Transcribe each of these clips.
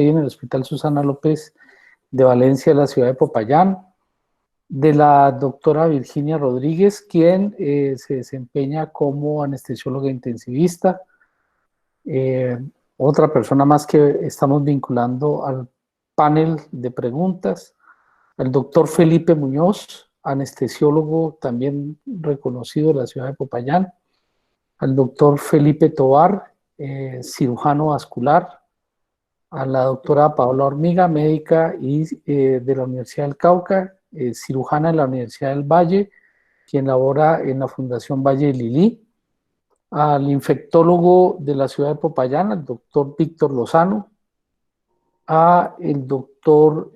en el Hospital Susana López de Valencia, la ciudad de Popayán, de la doctora Virginia Rodríguez, quien se desempeña como anestesióloga intensivista. Otra persona más que estamos vinculando al panel de preguntas, el doctor Felipe Muñoz, anestesiólogo también reconocido de la ciudad de Popayán, al doctor Felipe Tovar, cirujano vascular, a la doctora Paola Hormiga, médica y, de la Universidad del Cauca, cirujana de la Universidad del Valle, quien labora en la Fundación Valle Lilí, al infectólogo de la ciudad de Popayán, al doctor Víctor Lozano, a el doctor,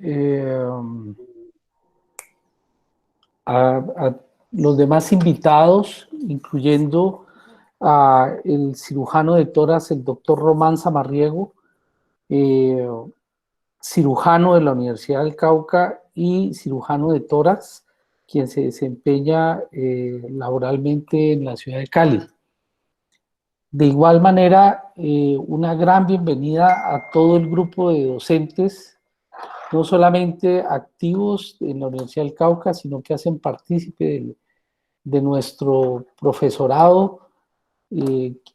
a los demás invitados, incluyendo a el cirujano de toras, el doctor Román Samarriego, cirujano de la Universidad del Cauca y cirujano de toras, quien se desempeña laboralmente en la ciudad de Cali. De igual manera, una gran bienvenida a todo el grupo de docentes, no solamente activos en la Universidad del Cauca, sino que hacen partícipe de nuestro profesorado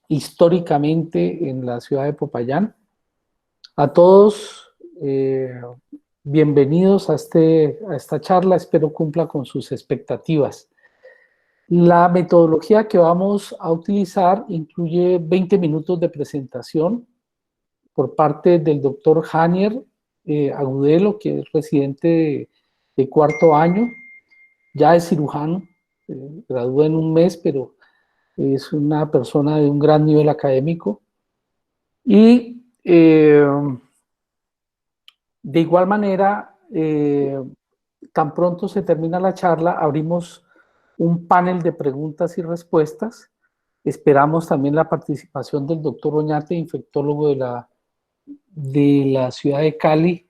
históricamente en la ciudad de Popayán. A todos, bienvenidos a esta charla, espero cumpla con sus expectativas. La metodología que vamos a utilizar incluye 20 minutos de presentación por parte del doctor Janier Agudelo, que es residente de cuarto año, ya es cirujano, gradúa en un mes, pero es una persona de un gran nivel académico. Y de igual manera, tan pronto se termina la charla, abrimos un panel de preguntas y respuestas. Esperamos también la participación del doctor Oñate, infectólogo de la ciudad de Cali,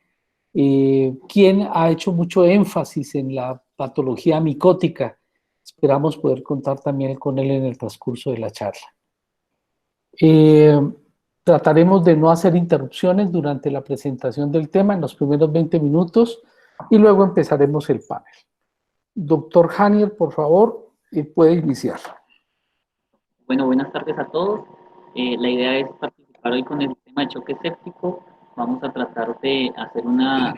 quien ha hecho mucho énfasis en la patología micótica. Esperamos poder contar también con él en el transcurso de la charla. Trataremos de no hacer interrupciones durante la presentación del tema en los primeros 20 minutos y luego empezaremos el panel. Doctor Janier, por favor, puede iniciar. Bueno, buenas tardes a todos. La idea es participar hoy con el tema de choque séptico. Vamos a tratar de hacer una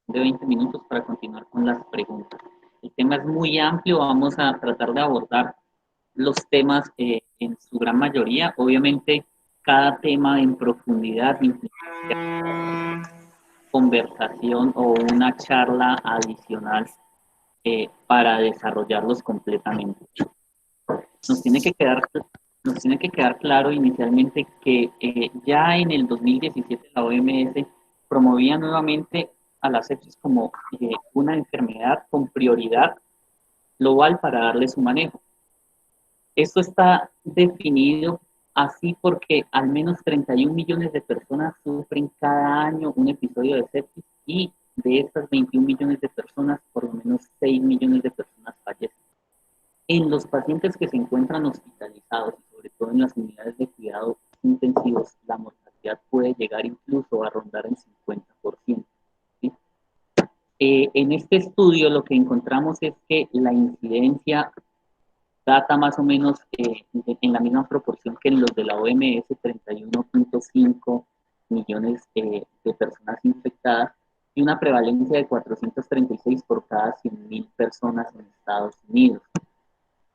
de 20 minutos para continuar con las preguntas. El tema es muy amplio, vamos a tratar de abordar los temas en su gran mayoría. Obviamente, cada tema en profundidad implica conversación o una charla adicional para desarrollarlos completamente. Nos tiene que quedar claro inicialmente que ya en el 2017 la OMS promovía nuevamente a la sepsis como una enfermedad con prioridad global para darle su manejo. Esto está definido así porque al menos 31 millones de personas sufren cada año un episodio de sepsis y de estas 21 millones de personas, por lo menos 6 millones de personas fallecen. En los pacientes que se encuentran hospitalizados, y sobre todo en las unidades de cuidados intensivos, la mortalidad puede llegar incluso a rondar el 50%. ¿Sí? En este estudio lo que encontramos es que la incidencia data más o menos en la misma proporción que en los de la OMS, 31.5 millones de personas infectadas y una prevalencia de 436 por cada 100.000 personas en Estados Unidos.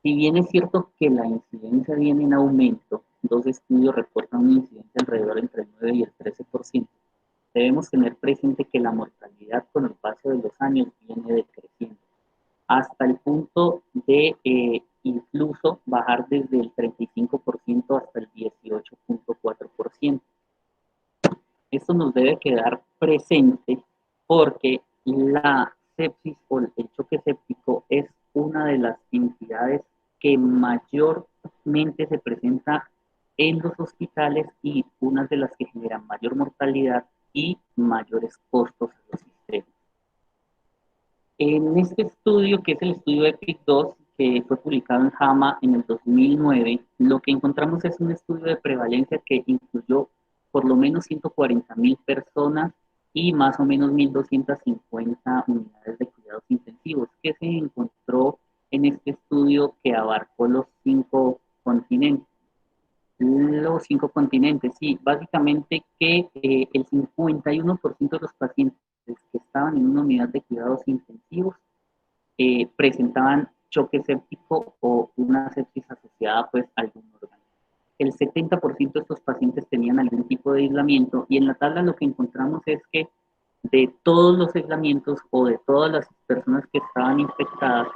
Si bien es cierto que la incidencia viene en aumento, dos estudios reportan una incidencia alrededor entre el 9 y el 13%, debemos tener presente que la mortalidad con el paso de los años viene decreciendo, hasta el punto de incluso bajar desde el 35% hasta el 18.4%. Esto nos debe quedar presente porque la sepsis o el choque séptico es una de las entidades que mayormente se presenta en los hospitales y una de las que generan mayor mortalidad y mayores costos a los sistemas. En este estudio, que es el estudio EPIC-2, que fue publicado en JAMA en el 2009, lo que encontramos es un estudio de prevalencia que incluyó por lo menos 140.000 personas y más o menos 1.250 unidades de cuidados intensivos, que se encontró en este estudio que abarcó los 5 continentes. Los 5 continentes, sí, básicamente que el 51% de los pacientes que estaban en una unidad de cuidados intensivos presentaban choque séptico o una sepsis asociada pues a algún órgano. El 70% de estos pacientes tenían algún tipo de aislamiento y en la tabla lo que encontramos es que de todos los aislamientos o de todas las personas que estaban infectadas,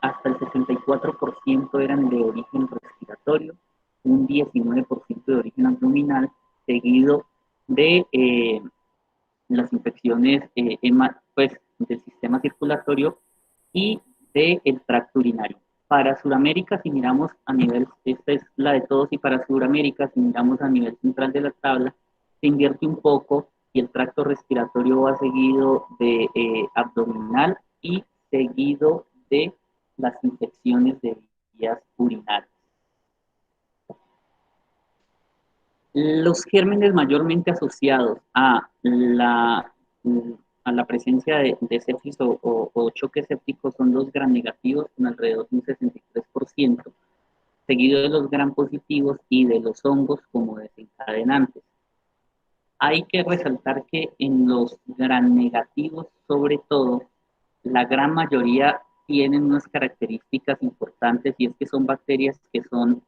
hasta el 64% eran de origen respiratorio, un 19% de origen abdominal, seguido de las infecciones pues, del sistema circulatorio y del tracto urinario. Para Sudamérica, si miramos a nivel, esta es la de todos, y para Sudamérica, si miramos a nivel central de la tabla, se invierte un poco y el tracto respiratorio va seguido de abdominal y seguido de las infecciones de vías urinarias. Los gérmenes mayormente asociados a la presencia de sepsis o choque séptico son los gram negativos con alrededor de un 63%, seguido de los gram positivos y de los hongos como desencadenantes. Hay que resaltar que en los gram negativos, sobre todo, la gran mayoría tienen unas características importantes y es que son bacterias que son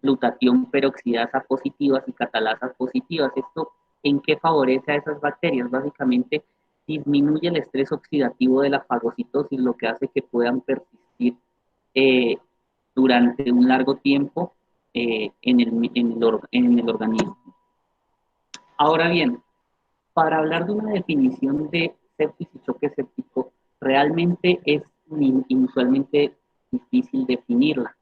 glutatión peroxidasa positivas y catalasas positivas. ¿Esto en qué favorece a esas bacterias? Básicamente disminuye el estrés oxidativo de la fagocitosis, lo que hace que puedan persistir eh, durante un largo tiempo en el organismo. Ahora bien, para hablar de una definición de sepsis y choque séptico, realmente es inusualmente difícil definirla.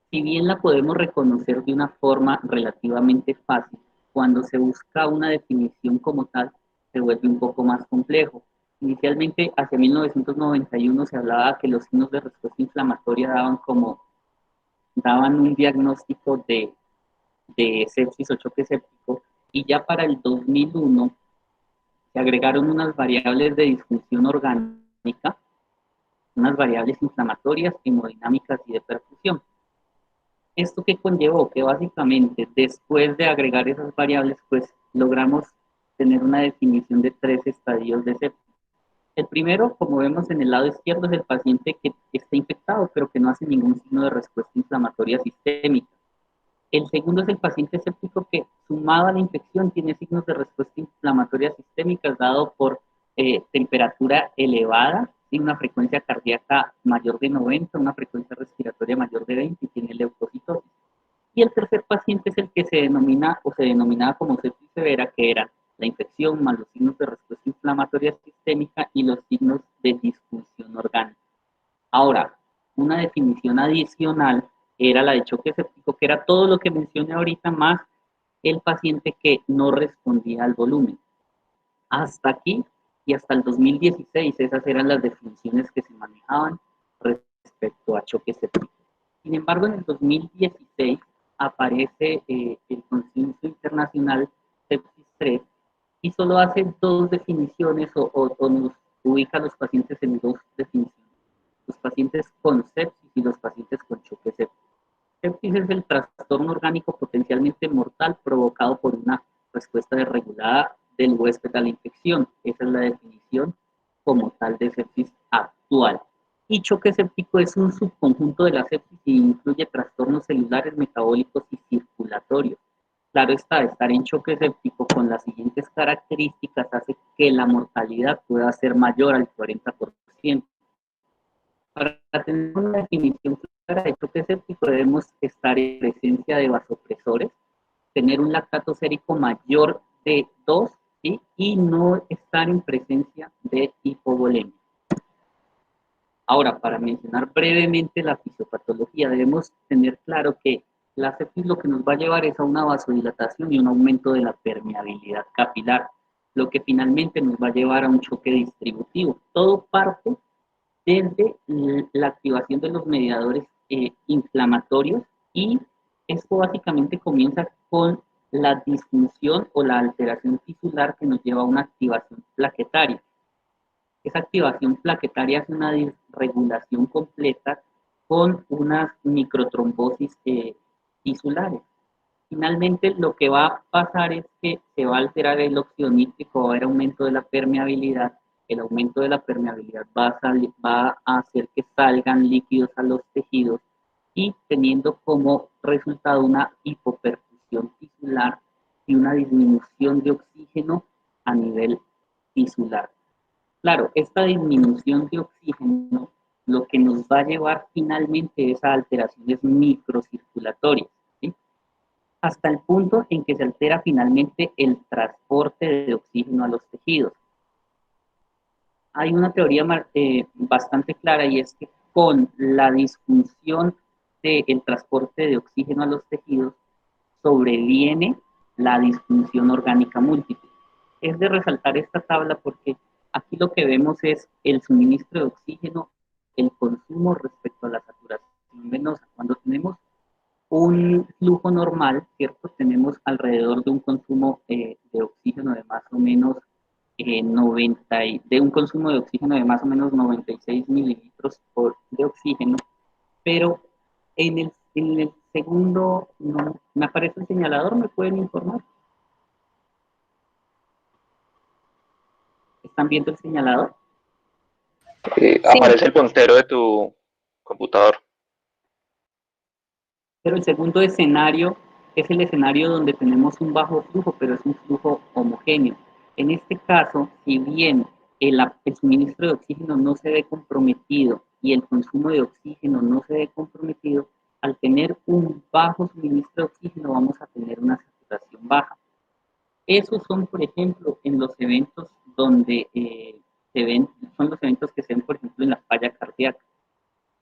Si bien la podemos reconocer de una forma relativamente fácil, cuando se busca una definición como tal, se vuelve un poco más complejo. Inicialmente, hacia 1991 se hablaba que los signos de respuesta inflamatoria daban un diagnóstico de sepsis o choque séptico, y ya para el 2001 se agregaron unas variables de disfunción orgánica, unas variables inflamatorias, hemodinámicas y de perfusión. ¿Esto qué conllevó? Que básicamente después de agregar esas variables, pues logramos tener una definición de 3 estadios de sepsis. El primero, como vemos en el lado izquierdo, es el paciente que está infectado, pero que no hace ningún signo de respuesta inflamatoria sistémica. El segundo es el paciente séptico que, sumado a la infección, tiene signos de respuesta inflamatoria sistémica dado por temperatura elevada, tiene una frecuencia cardíaca mayor de 90, una frecuencia respiratoria mayor de 20 y tiene leucocitosis. Y el tercer paciente es el que se denomina o se denominaba como sepsis severa, que era la infección más los signos de respuesta inflamatoria sistémica y los signos de disfunción orgánica. Ahora, una definición adicional era la de choque séptico, que era todo lo que mencioné ahorita, más el paciente que no respondía al volumen. Hasta aquí y hasta el 2016, esas eran las definiciones que se manejaban respecto a choque séptico. Sin embargo, en el 2016 aparece el Consenso Internacional Sepsis 3 y solo hace 2 definiciones o nos ubica a los pacientes en 2 definiciones. Los pacientes con sepsis y los pacientes con choque séptico. Sepsis es el trastorno orgánico potencialmente mortal provocado por una respuesta desregulada del huésped a la infección. Esa es la definición como tal de sepsis actual. Y choque séptico es un subconjunto de la sepsis y incluye trastornos celulares, metabólicos y circulatorios. Claro está, estar en choque séptico con las siguientes características hace que la mortalidad pueda ser mayor al 40%. Para tener una definición clara de choque séptico debemos estar en presencia de vasopresores, tener un lactato sérico mayor de 2, ¿sí? Y no estar en presencia de hipovolemia. Ahora, para mencionar brevemente la fisiopatología, debemos tener claro que la sepsis lo que nos va a llevar es a una vasodilatación y un aumento de la permeabilidad capilar, lo que finalmente nos va a llevar a un choque distributivo. Todo parte desde la activación de los mediadores inflamatorios, y esto básicamente comienza con la disfunción o la alteración tisular que nos lleva a una activación plaquetaria. Esa activación plaquetaria es una disregulación completa con unas microtrombosis tisulares. Finalmente, lo que va a pasar es que se va a alterar el óxido nítrico, va a haber aumento de la permeabilidad. El aumento de la permeabilidad va a hacer que salgan líquidos a los tejidos y teniendo como resultado una hipoperfusión tisular y una disminución de oxígeno a nivel tisular. Claro, esta disminución de oxígeno lo que nos va a llevar finalmente es a alteraciones microcirculatorias, ¿sí? Hasta el punto en que se altera finalmente el transporte de oxígeno a los tejidos. Hay una teoría bastante clara y es que con la disfunción del transporte de oxígeno a los tejidos sobreviene la disfunción orgánica múltiple. Es de resaltar esta tabla porque aquí lo que vemos es el suministro de oxígeno, el consumo respecto a la saturación venosa. Cuando tenemos un flujo normal, ¿cierto? Tenemos alrededor de un consumo de oxígeno de más o menos de un consumo de oxígeno de más o menos 96 mililitros de oxígeno, pero en el segundo, no, me aparece el señalador, ¿me pueden informar? ¿Están viendo el señalador? Sí. Aparece el puntero de tu computador. Pero el segundo escenario es el escenario donde tenemos un bajo flujo, pero es un flujo homogéneo. En este caso, si bien el suministro de oxígeno no se ve comprometido y el consumo de oxígeno no se ve comprometido, al tener un bajo suministro de oxígeno vamos a tener una saturación baja. Esos son, por ejemplo, en los eventos donde se ven, son los eventos que se ven, por ejemplo, en la falla cardíaca.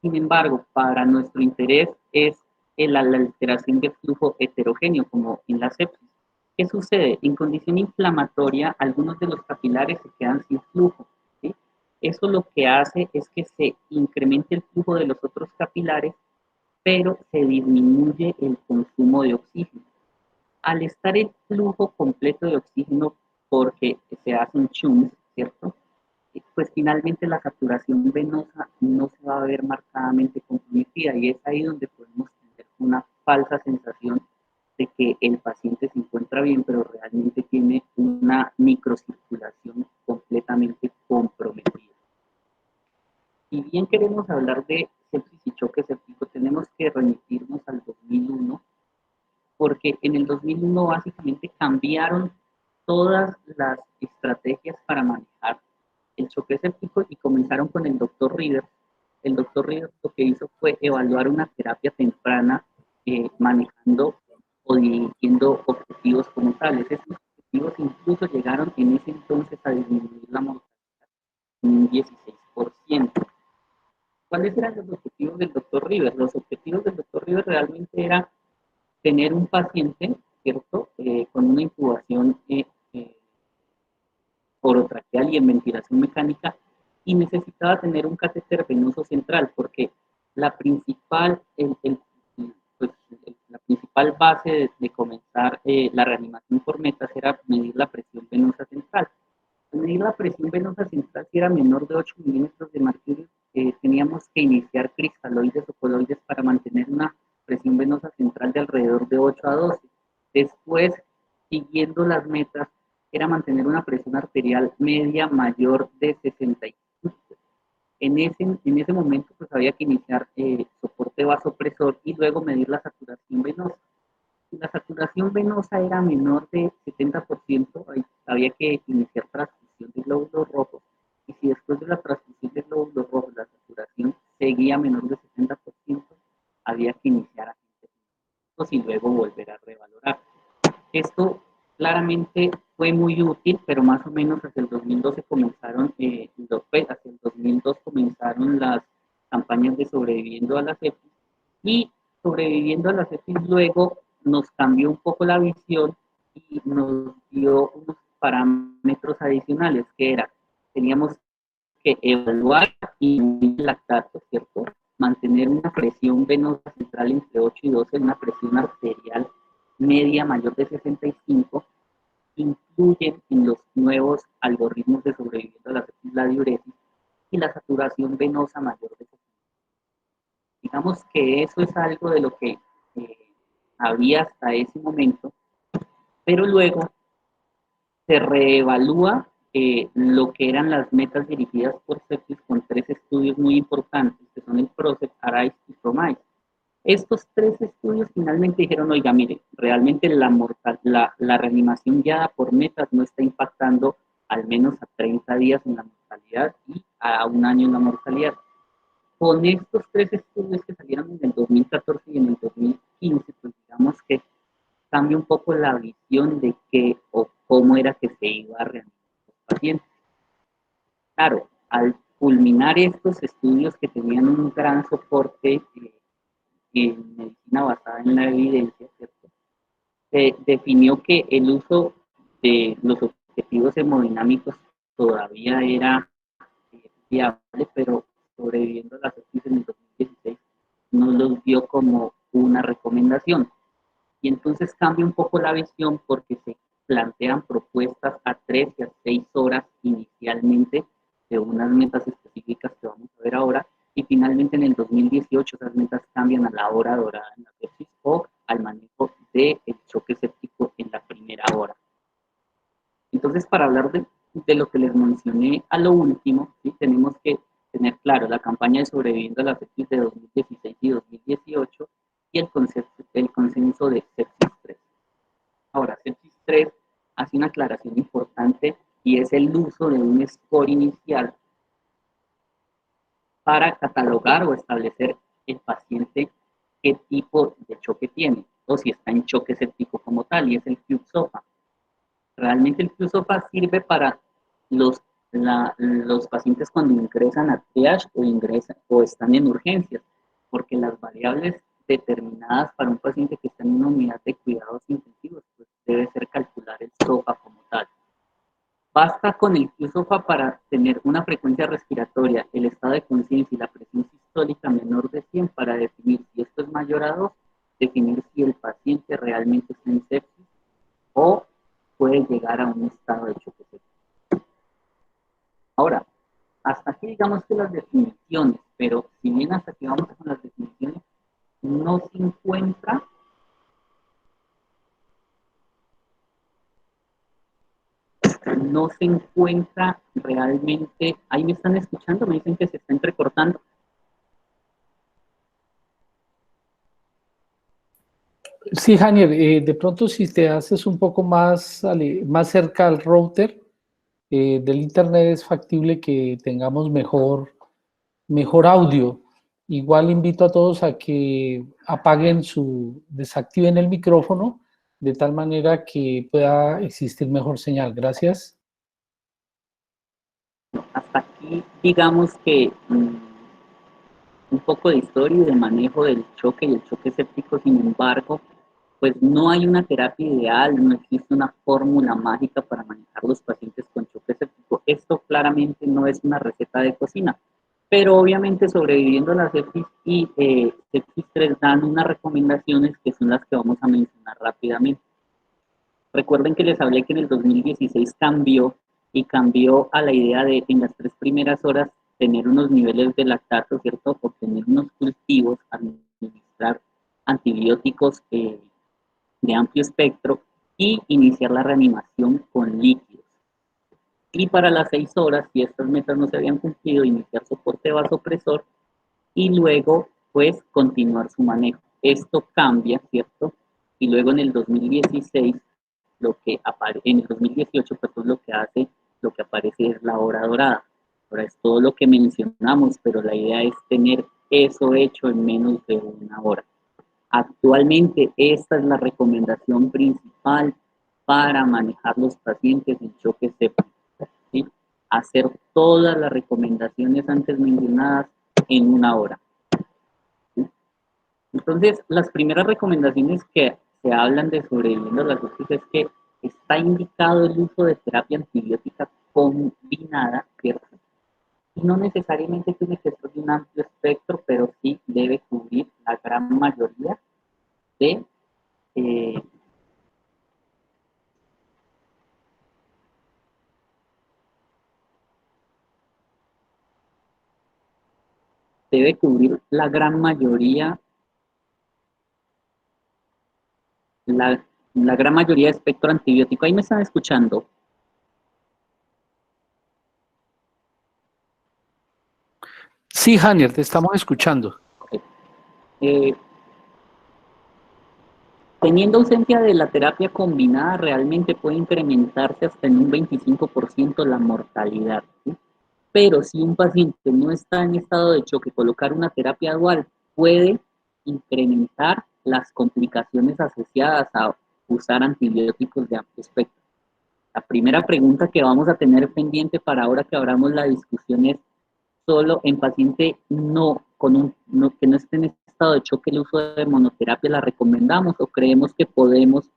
Sin embargo, para nuestro interés es la alteración de flujo heterogéneo, como en la sepsis. ¿Qué sucede? En condición inflamatoria, algunos de los capilares se quedan sin flujo, ¿sí? Eso lo que hace es que se incremente el flujo de los otros capilares, pero se disminuye el consumo de oxígeno. Al estar el flujo completo de oxígeno, porque se hacen shunts, ¿cierto? Pues finalmente la saturación venosa no se va a ver marcadamente comprometida y es ahí donde podemos tener una falsa sensación de que el paciente se encuentra bien, pero realmente tiene una microcirculación completamente comprometida. Si bien queremos hablar de sepsis y choque séptico, tenemos que remitirnos al 2001, porque en el 2001 básicamente cambiaron todas las estrategias para manejar el choque séptico y comenzaron con el doctor Rivers. El doctor Rivers lo que hizo fue evaluar una terapia temprana manejando o dirigiendo objetivos como tales. Estos objetivos incluso llegaron en ese entonces a disminuir la mortalidad en un 16%. ¿Cuáles eran los objetivos del doctor Rivers? Los objetivos del doctor Rivers realmente era tener un paciente, ¿cierto?, con una intubación orotraqueal y en ventilación mecánica y necesitaba tener un catéter venoso central porque la principal, pues, la principal base de comenzar la reanimación por metas era medir la presión venosa central. Al medir la presión venosa central, si era menor de 8 milímetros de mercurio, teníamos que iniciar cristaloides o coloides para mantener una presión venosa central de alrededor de 8 a 12. Después, siguiendo las metas, era mantener una presión arterial media mayor de 65. En ese momento, pues había que iniciar soporte vasopresor y luego medir la saturación venosa. Si la saturación venosa era menor de 70%, había que iniciar transfusión de glóbulos rojos. Y si después de la transfusión de glóbulos rojos la saturación seguía menor de 70%, había que iniciar agentes químicos y luego volver a revalorar. Esto claramente fue muy útil, pero más o menos hacia el 2012 comenzaron, hacia el 2002 comenzaron las campañas de sobreviviendo a la sepsis y sobreviviendo a la sepsis luego nos cambió un poco la visión y nos dio unos parámetros adicionales que era, teníamos que evaluar y el lactato, ¿cierto? Mantener una presión venosa central entre 8 y 12, una presión arterial media mayor de 65, incluyen en los nuevos algoritmos de sobreviviendo a la sepsis la diuresis y la saturación venosa mayor de 60. Digamos que eso es algo de lo que había hasta ese momento, pero luego se reevalúa lo que eran las metas dirigidas por sepsis con tres estudios muy importantes, que son el PROCEPT, ARISE y PROMISE. Estos tres estudios finalmente dijeron, oiga, mire, realmente la reanimación guiada por metas no está impactando al menos a 30 días en la mortalidad y a un año en la mortalidad. Con estos tres estudios que salieron en el 2014 y en el 2015, pues digamos que cambia un poco la visión de qué o cómo era que se iba a reanimar los pacientes. Claro, al culminar estos estudios que tenían un gran soporte en medicina basada en la evidencia, ¿cierto? Se definió que el uso de los objetivos hemodinámicos todavía era viable, pero sobreviviendo a la sepsis en el 2016 no los vio como una recomendación. Y entonces cambia un poco la visión porque se plantean propuestas a 3 y a 6 horas inicialmente de unas metas específicas que vamos a ver ahora, y finalmente en el 2018 esas metas cambian a la hora dorada en la sepsis o al manejo del choque séptico en la primera hora. Entonces, para hablar de lo que les mencioné a lo último, ¿sí? Tenemos que tener claro la campaña de sobreviviendo a la sepsis de 2016 y 2018 y el consenso de sepsis 3. Ahora, sepsis 3 hace una aclaración importante y es el uso de un score inicial para catalogar o establecer el paciente qué tipo de choque tiene o si está en choque séptico como tal, y es el QSOFA. Realmente el QSOFA sirve para los pacientes cuando ingresan a triage o están en urgencias, porque las variables determinadas para un paciente que está en una unidad de cuidados intensivos, pues debe ser calcular el SOFA como tal. Basta con el QSOFA para tener una frecuencia respiratoria, el estado de conciencia y la presión sistólica menor de 100 para definir si esto es mayor a 2, definir si el paciente realmente está en sepsis o puede llegar a un estado de choque séptico. Ahora, hasta aquí digamos que las definiciones, pero si bien hasta aquí vamos con las definiciones, no se encuentra realmente, ahí me están escuchando, me dicen que se está entrecortando. Sí, Janier, de pronto si te haces un poco más cerca al router del internet es factible que tengamos mejor audio. Igual invito a todos a que desactiven el micrófono de tal manera que pueda existir mejor señal. Gracias. Hasta aquí digamos que un poco de historia y de manejo del choque y el choque séptico. Sin embargo, pues no hay una terapia ideal, no existe una fórmula mágica para manejar los pacientes con choque séptico. Esto claramente no es una receta de cocina, pero obviamente sobreviviendo a la sepsis y sepsis 3 dan unas recomendaciones que son las que vamos a mencionar rápidamente. Recuerden que les hablé que en el 2016 cambió a la idea de en las 3 primeras horas tener unos niveles de lactato, ¿cierto? Obtener unos cultivos, administrar antibióticos de amplio espectro y iniciar la reanimación con líquidos. Y para las 6 horas, si estas metas no se habían cumplido, iniciar soporte vasopresor y luego, pues, continuar su manejo. Esto cambia, ¿cierto? Y luego en el 2016, en el 2018, perdón, lo que aparece es la hora dorada. Ahora es todo lo que mencionamos, pero la idea es tener eso hecho en menos de una hora. Actualmente esta es la recomendación principal para manejar los pacientes en choque séptico, ¿sí? Hacer todas las recomendaciones antes mencionadas en una hora. ¿Sí? Entonces, las primeras recomendaciones que se hablan de sobreviviendo a la sepsis es que está indicado el uso de terapia antibiótica combinada, ¿cierto? Y no necesariamente tiene que ser de un amplio espectro, pero sí debe cubrir la gran mayoría de debe cubrir la gran mayoría, la gran mayoría de espectro antibiótico. Ahí me están escuchando. Sí, Hanier, te estamos escuchando. Eh, Teniendo ausencia de la terapia combinada, realmente puede incrementarse hasta en un 25% la mortalidad, ¿sí? Pero si un paciente no está en estado de choque, colocar una terapia dual puede incrementar las complicaciones asociadas a usar antibióticos de amplio espectro. La primera pregunta que vamos a tener pendiente para ahora que abramos la discusión es: solo en paciente que no esté en estado de choque el uso de monoterapia la recomendamos, o creemos que podemos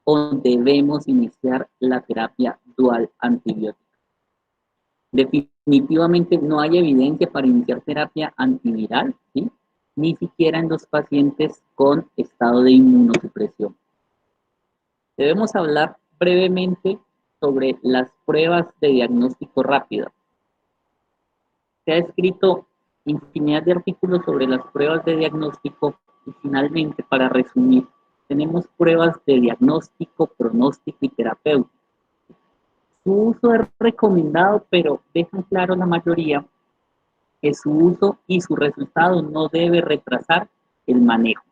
o debemos iniciar la terapia dual antibiótica. Definitivamente no hay evidencia para iniciar terapia antiviral, ¿sí? Ni siquiera en los pacientes con estado de inmunosupresión. Debemos hablar brevemente sobre las pruebas de diagnóstico rápido. Se ha escrito infinidad de artículos sobre las pruebas de diagnóstico y finalmente, para resumir, tenemos pruebas de diagnóstico, pronóstico y terapéutico. Su uso es recomendado, pero dejan claro la mayoría que su uso y su resultado no debe retrasar el manejo.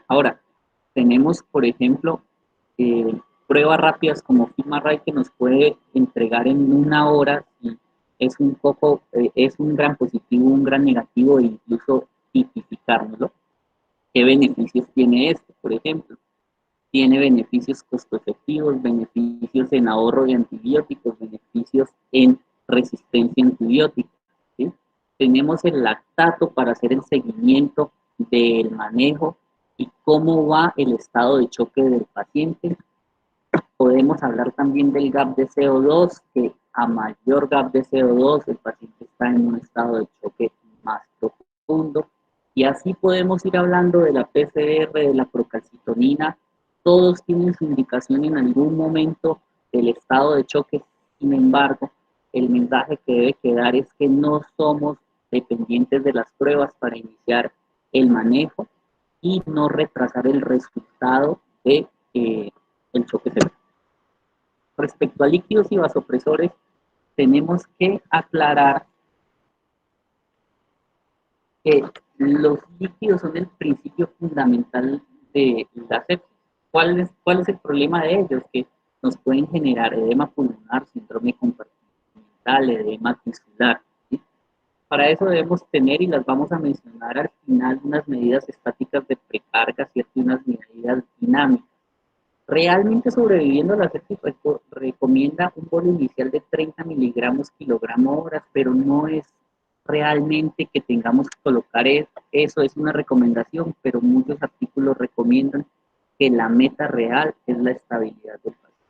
Ahora, tenemos, por ejemplo, pruebas rápidas como FIMA-RAI que nos puede entregar en 1 hora si es un gran positivo, un gran negativo, e incluso tipificárnoslo. ¿Qué beneficios tiene esto? Por ejemplo, tiene beneficios costo-efectivos, beneficios en ahorro de antibióticos, beneficios en resistencia antibiótica, ¿sí? Tenemos el lactato para hacer el seguimiento del manejo y cómo va el estado de choque del paciente. Podemos hablar también del gap de CO2, que a mayor gap de CO2 el paciente está en un estado de choque más profundo. Y así podemos ir hablando de la PCR, de la procalcitonina. Todos tienen su indicación en algún momento del estado de choque. Sin embargo, el mensaje que debe quedar es que no somos dependientes de las pruebas para iniciar el manejo y no retrasar el resultado de el choque cerebral. Respecto a líquidos y vasopresores, tenemos que aclarar que los líquidos son el principio fundamental de la sepsis. ¿Cuál es el problema de ellos? Que nos pueden generar edema pulmonar, síndrome compartimental, edema tisular, ¿sí? Para eso debemos tener, y las vamos a mencionar al final, unas medidas estáticas de precarga, ¿cierto? Y unas medidas dinámicas. Realmente sobreviviendo a la sepsis recomienda un bolo inicial de 30 miligramos kilogramo horas, pero no es realmente que tengamos que colocar eso, es una recomendación, pero muchos artículos recomiendan que la meta real es la estabilidad del paciente.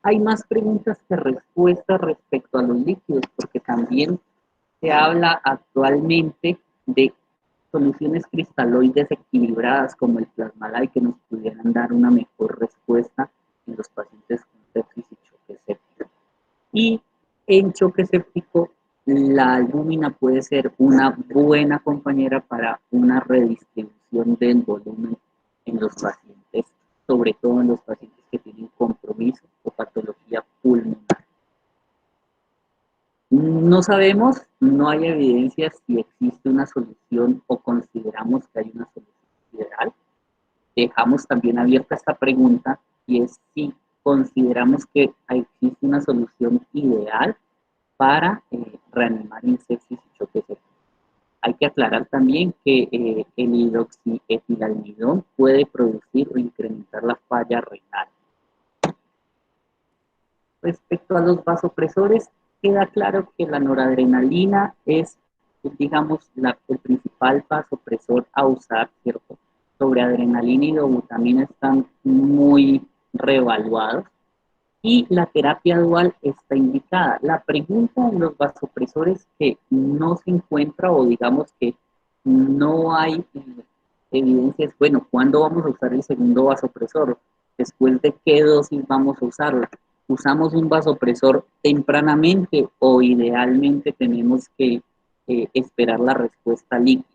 Hay más preguntas que respuestas respecto a los líquidos, porque también se habla actualmente de soluciones cristaloides equilibradas como el Plasmalay que nos pudieran dar una mejor respuesta en los pacientes con sepsis y choque séptico. Y en choque séptico, la albúmina puede ser una buena compañera para una redistribución del volumen en los pacientes, sobre todo en los pacientes que tienen compromiso o patología pulmonar. No sabemos, no hay evidencia si existe una solución o consideramos que hay una solución ideal. Dejamos también abierta esta pregunta, y es si consideramos que existe una solución ideal para reanimar en sepsis y choque séptico. Hay que aclarar también que el hidroxietilalmidón puede producir o incrementar la falla renal. Respecto a los vasopresores, queda claro que la noradrenalina es, digamos, el principal vasopresor a usar, ¿cierto? Sobre adrenalina y dobutamina están muy reevaluados y la terapia dual está indicada. La pregunta en los vasopresores que no se encuentra, o digamos que no hay evidencias, bueno, ¿cuándo vamos a usar el segundo vasopresor? ¿Después de qué dosis vamos a usarlo? ¿Usamos un vasopresor tempranamente o idealmente tenemos que esperar la respuesta líquida.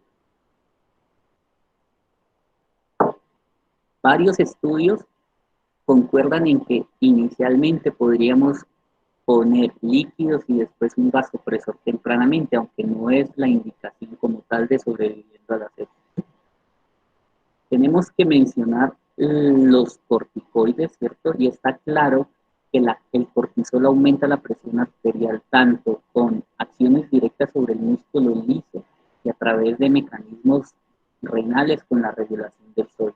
Varios estudios concuerdan en que inicialmente podríamos poner líquidos y después un vasopresor tempranamente, aunque no es la indicación como tal de sobreviviendo a la sepsis. Tenemos que mencionar los corticoides, ¿cierto? Y está claro que el cortisol aumenta la presión arterial tanto con acciones directas sobre el músculo liso y a través de mecanismos renales con la regulación del sodio.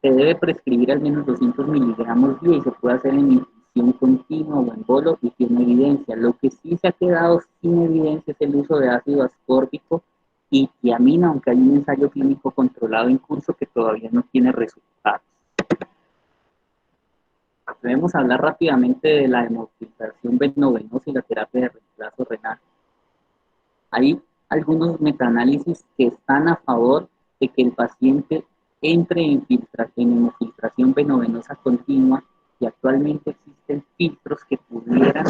Se debe prescribir al menos 200 miligramos día y se puede hacer en infusión continua o en bolo y tiene evidencia. Lo que sí se ha quedado sin evidencia es el uso de ácido ascórbico y tiamina, aunque hay un ensayo clínico controlado en curso que todavía no tiene resultados. Debemos hablar rápidamente de la hemofiltración venovenosa y la terapia de reemplazo renal. Hay algunos metaanálisis que están a favor de que el paciente entre en hemofiltración venovenosa continua y actualmente existen filtros que pudieran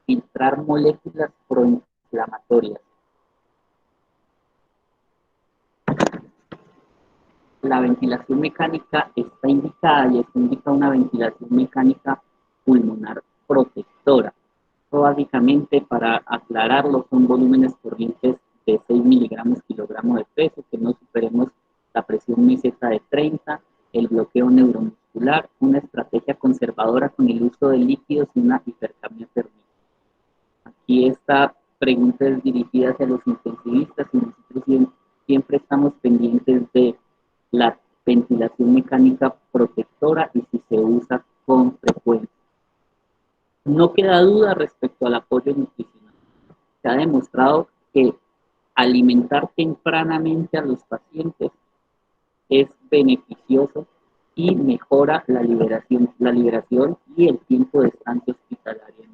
filtrar moléculas proinflamatorias. La ventilación mecánica está indicada y está indicada una ventilación mecánica pulmonar protectora. Básicamente, para aclararlo, son volúmenes corrientes de 6 miligramos kilogramo de peso, que no superemos la presión meseta de 30, el bloqueo neuromuscular, una estrategia conservadora con el uso de líquidos y una hipercapnia térmica. Aquí esta pregunta es dirigida hacia los intensivistas y nosotros siempre estamos pendientes de la ventilación mecánica protectora y si se usa con frecuencia. No queda duda respecto al apoyo nutricional. Se ha demostrado que alimentar tempranamente a los pacientes es beneficioso y mejora la liberación y el tiempo de estancia hospitalaria.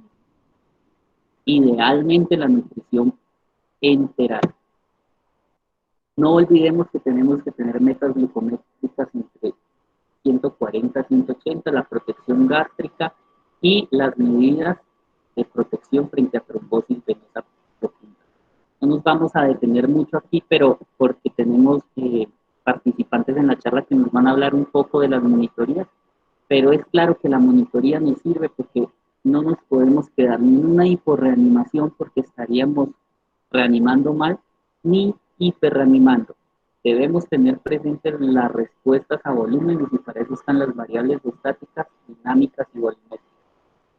Idealmente la nutrición enteral. No olvidemos que tenemos que tener metas glucométricas entre 140 a 180, la protección gástrica y las medidas de protección frente a trombosis venosa profunda. No nos vamos a detener mucho aquí, pero porque tenemos participantes en la charla que nos van a hablar un poco de las monitorías, pero es claro que la monitoría nos sirve porque no nos podemos quedar ni en una hiporreanimación porque estaríamos reanimando mal, ni hiperreanimando. Debemos tener presentes las respuestas a volúmenes y para eso están las variables estáticas, dinámicas y volumétricas.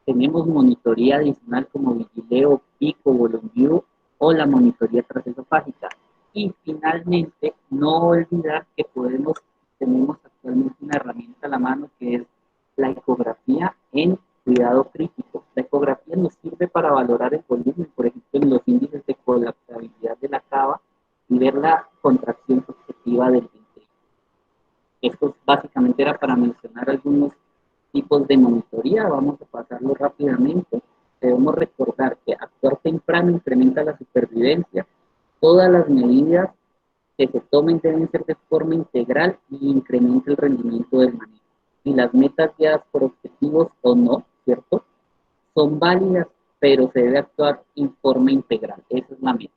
Tenemos monitoría adicional como vigileo, pico, volume o la monitoría transesofágica. Y finalmente, no olvidar que tenemos actualmente una herramienta a la mano que es la ecografía en cuidado crítico. La ecografía nos sirve para valorar el volumen, por ejemplo, en los índices de colapsabilidad de la cava y ver la contracción subjetiva del ventrículo. Esto básicamente era para mencionar algunos tipos de monitoría. Vamos a pasarlo rápidamente. Debemos recordar que actuar temprano incrementa la supervivencia. Todas las medidas que se tomen deben ser de forma integral y incrementa el rendimiento del manejo. Y las metas guiadas por objetivos o no, ¿cierto? Son válidas, pero se debe actuar en forma integral. Esa es la meta.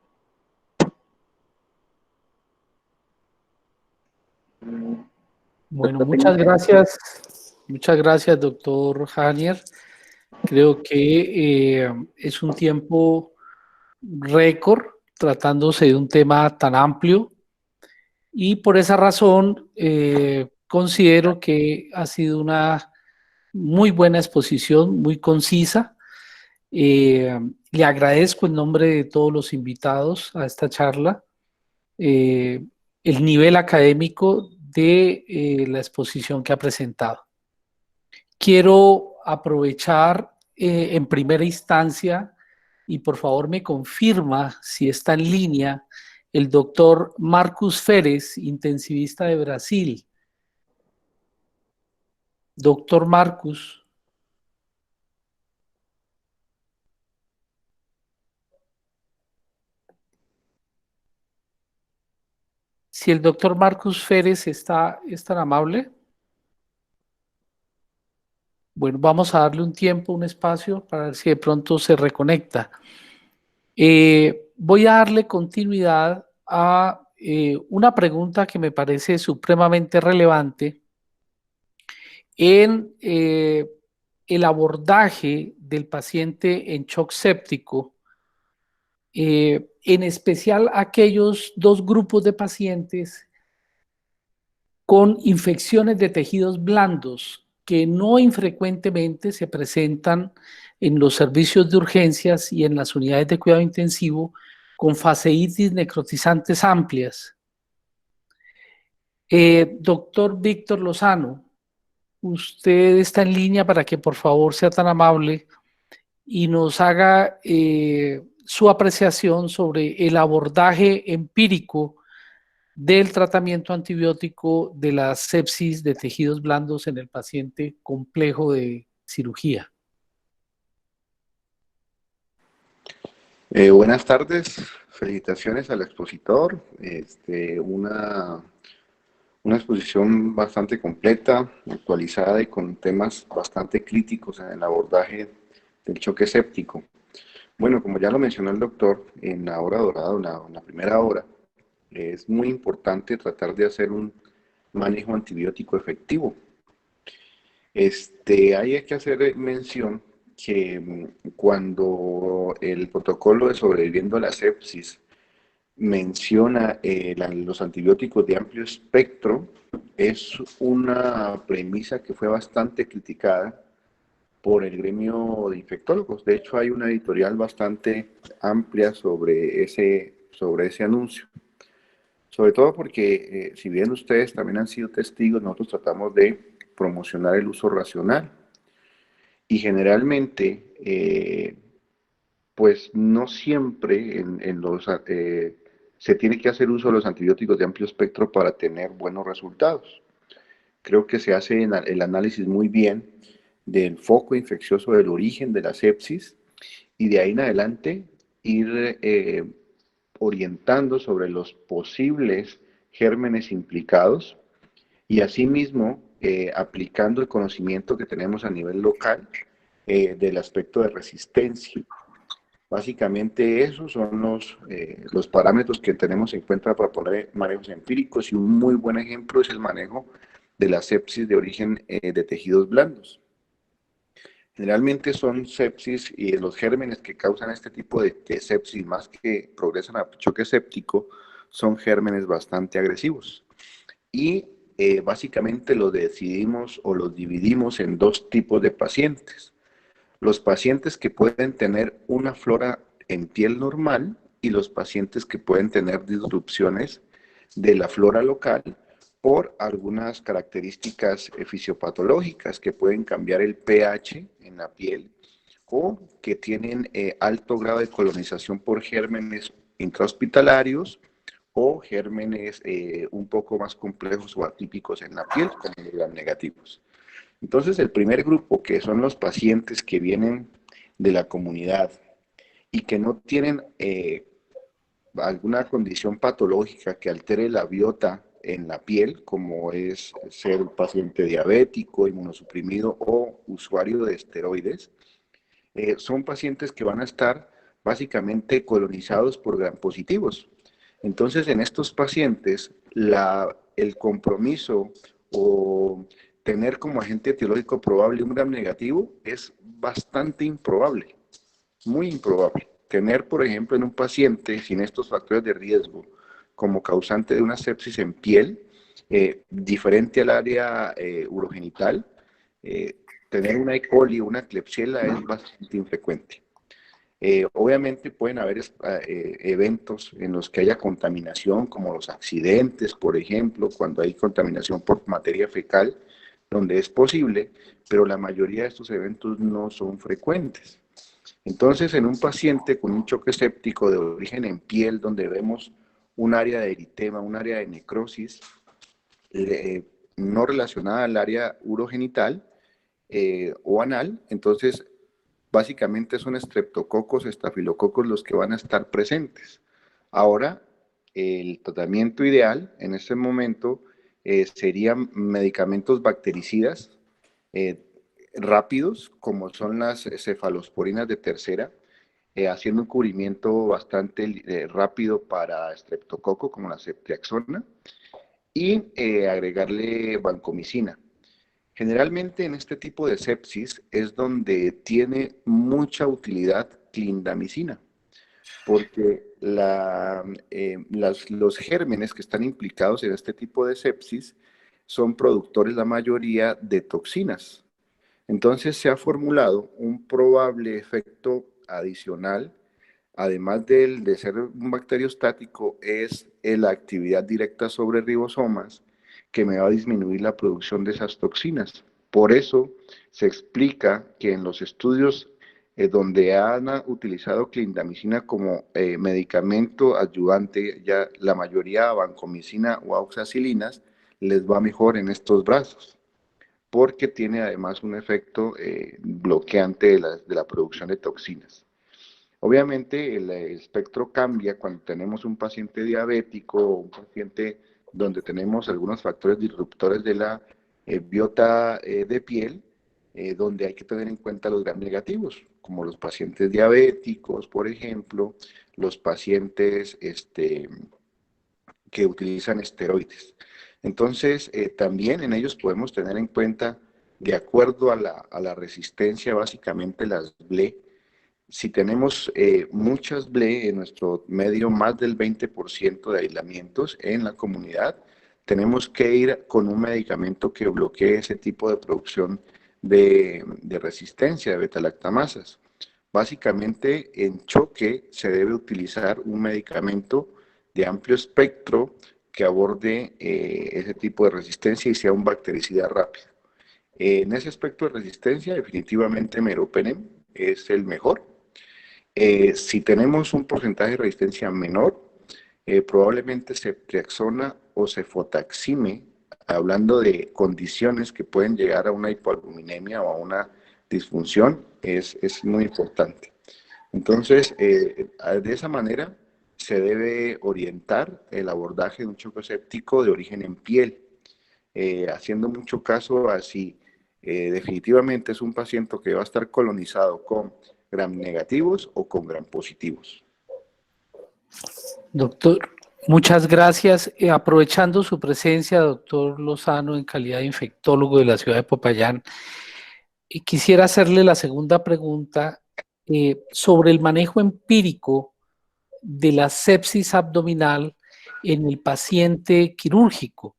Bueno, muchas gracias, doctor Hanier. Creo que es un tiempo récord tratándose de un tema tan amplio y por esa razón considero que ha sido una muy buena exposición, muy concisa. Le agradezco en nombre de todos los invitados a esta charla el nivel académico de la exposición que ha presentado. Quiero aprovechar en primera instancia y por favor me confirma si está en línea el doctor Marcus Férez, intensivista de Brasil. Doctor Marcus. Si el doctor Marcus Férez es tan amable. Bueno, vamos a darle un tiempo, un espacio para ver si de pronto se reconecta. voy a darle continuidad a una pregunta que me parece supremamente relevante en el abordaje del paciente en shock séptico, en especial aquellos dos grupos de pacientes con infecciones de tejidos blandos que no infrecuentemente se presentan en los servicios de urgencias y en las unidades de cuidado intensivo con fasciitis necrotizantes amplias. Doctor Víctor Lozano, usted está en línea para que por favor sea tan amable y nos haga su apreciación sobre el abordaje empírico del tratamiento antibiótico de la sepsis de tejidos blandos en el paciente complejo de cirugía. Buenas tardes, felicitaciones al expositor. Una exposición bastante completa, actualizada y con temas bastante críticos en el abordaje del choque séptico. Bueno, como ya lo mencionó el doctor, en la hora dorada, en la primera hora, es muy importante tratar de hacer un manejo antibiótico efectivo. Hay que hacer mención que cuando el protocolo de sobreviviendo a la sepsis menciona los antibióticos de amplio espectro, es una premisa que fue bastante criticada por el gremio de infectólogos. De hecho, hay una editorial bastante amplia sobre ese anuncio. Sobre todo porque, si bien ustedes también han sido testigos, nosotros tratamos de promocionar el uso racional. Y generalmente, pues no siempre se tiene que hacer uso de los antibióticos de amplio espectro para tener buenos resultados. Creo que se hace el análisis muy bien del foco infeccioso, del origen de la sepsis, y de ahí en adelante ir orientando sobre los posibles gérmenes implicados y asimismo aplicando el conocimiento que tenemos a nivel local del aspecto de resistencia. Básicamente esos son los parámetros que tenemos en cuenta para poner manejos empíricos, y un muy buen ejemplo es el manejo de la sepsis de origen de tejidos blandos. Generalmente son sepsis y los gérmenes que causan este tipo de sepsis, más que progresan a choque séptico, son gérmenes bastante agresivos. Y básicamente los decidimos o los dividimos en dos tipos de pacientes. Los pacientes que pueden tener una flora en piel normal y los pacientes que pueden tener disrupciones de la flora local por algunas características fisiopatológicas que pueden cambiar el pH en la piel o que tienen alto grado de colonización por gérmenes intrahospitalarios o gérmenes un poco más complejos o atípicos en la piel, como los gram negativos. Entonces, el primer grupo, que son los pacientes que vienen de la comunidad y que no tienen alguna condición patológica que altere la biota en la piel, como es ser paciente diabético, inmunosuprimido o usuario de esteroides, son pacientes que van a estar básicamente colonizados por gram positivos. Entonces, en estos pacientes, el compromiso o tener como agente etiológico probable un gram negativo es bastante improbable, muy improbable. Tener, por ejemplo, en un paciente sin estos factores de riesgo como causante de una sepsis en piel, diferente al área urogenital, tener una E. coli o una Klebsiella es bastante infrecuente. Obviamente pueden haber eventos en los que haya contaminación, como los accidentes, por ejemplo, cuando hay contaminación por materia fecal, donde es posible, pero la mayoría de estos eventos no son frecuentes. Entonces, en un paciente con un choque séptico de origen en piel, donde vemos un área de eritema, un área de necrosis, no relacionada al área urogenital o anal, entonces básicamente son estreptococos, estafilococos los que van a estar presentes. Ahora, el tratamiento ideal en este momento serían medicamentos bactericidas rápidos, como son las cefalosporinas de tercera, haciendo un cubrimiento bastante rápido para estreptococo, como la ceftriaxona, y agregarle vancomicina. Generalmente en este tipo de sepsis es donde tiene mucha utilidad clindamicina, porque los gérmenes que están implicados en este tipo de sepsis son productores, la mayoría, de toxinas. Entonces se ha formulado un probable efecto adicional, además de ser un bacteriostático, es la actividad directa sobre ribosomas que me va a disminuir la producción de esas toxinas. Por eso se explica que en los estudios donde han utilizado clindamicina como medicamento ayudante, ya la mayoría vancomicina o auxacilinas, les va mejor en estos brazos, porque tiene además un efecto bloqueante de la producción de toxinas. Obviamente el espectro cambia cuando tenemos un paciente diabético o un paciente donde tenemos algunos factores disruptores de la biota de piel, donde hay que tener en cuenta los gram negativos, como los pacientes diabéticos, por ejemplo, los pacientes que utilizan esteroides. Entonces, también en ellos podemos tener en cuenta, de acuerdo a la resistencia, básicamente las BLE. Si tenemos muchas BLE en nuestro medio, más del 20% de aislamientos en la comunidad, tenemos que ir con un medicamento que bloquee ese tipo de producción de resistencia de beta-lactamasas. Básicamente, en choque se debe utilizar un medicamento de amplio espectro que aborde ese tipo de resistencia y sea un bactericida rápido. En ese aspecto de resistencia, definitivamente meropenem es el mejor. Si tenemos un porcentaje de resistencia menor, probablemente ceftriaxona o cefotaxime, hablando de condiciones que pueden llegar a una hipoalbuminemia o a una disfunción, es muy importante. Entonces, de esa manera se debe orientar el abordaje de un choque séptico de origen en piel, haciendo mucho caso a si definitivamente es un paciente que va a estar colonizado con gram negativos o con gram positivos. Doctor, muchas gracias. Aprovechando su presencia, doctor Lozano, en calidad de infectólogo de la ciudad de Popayán, quisiera hacerle la segunda pregunta sobre el manejo empírico de la sepsis abdominal en el paciente quirúrgico.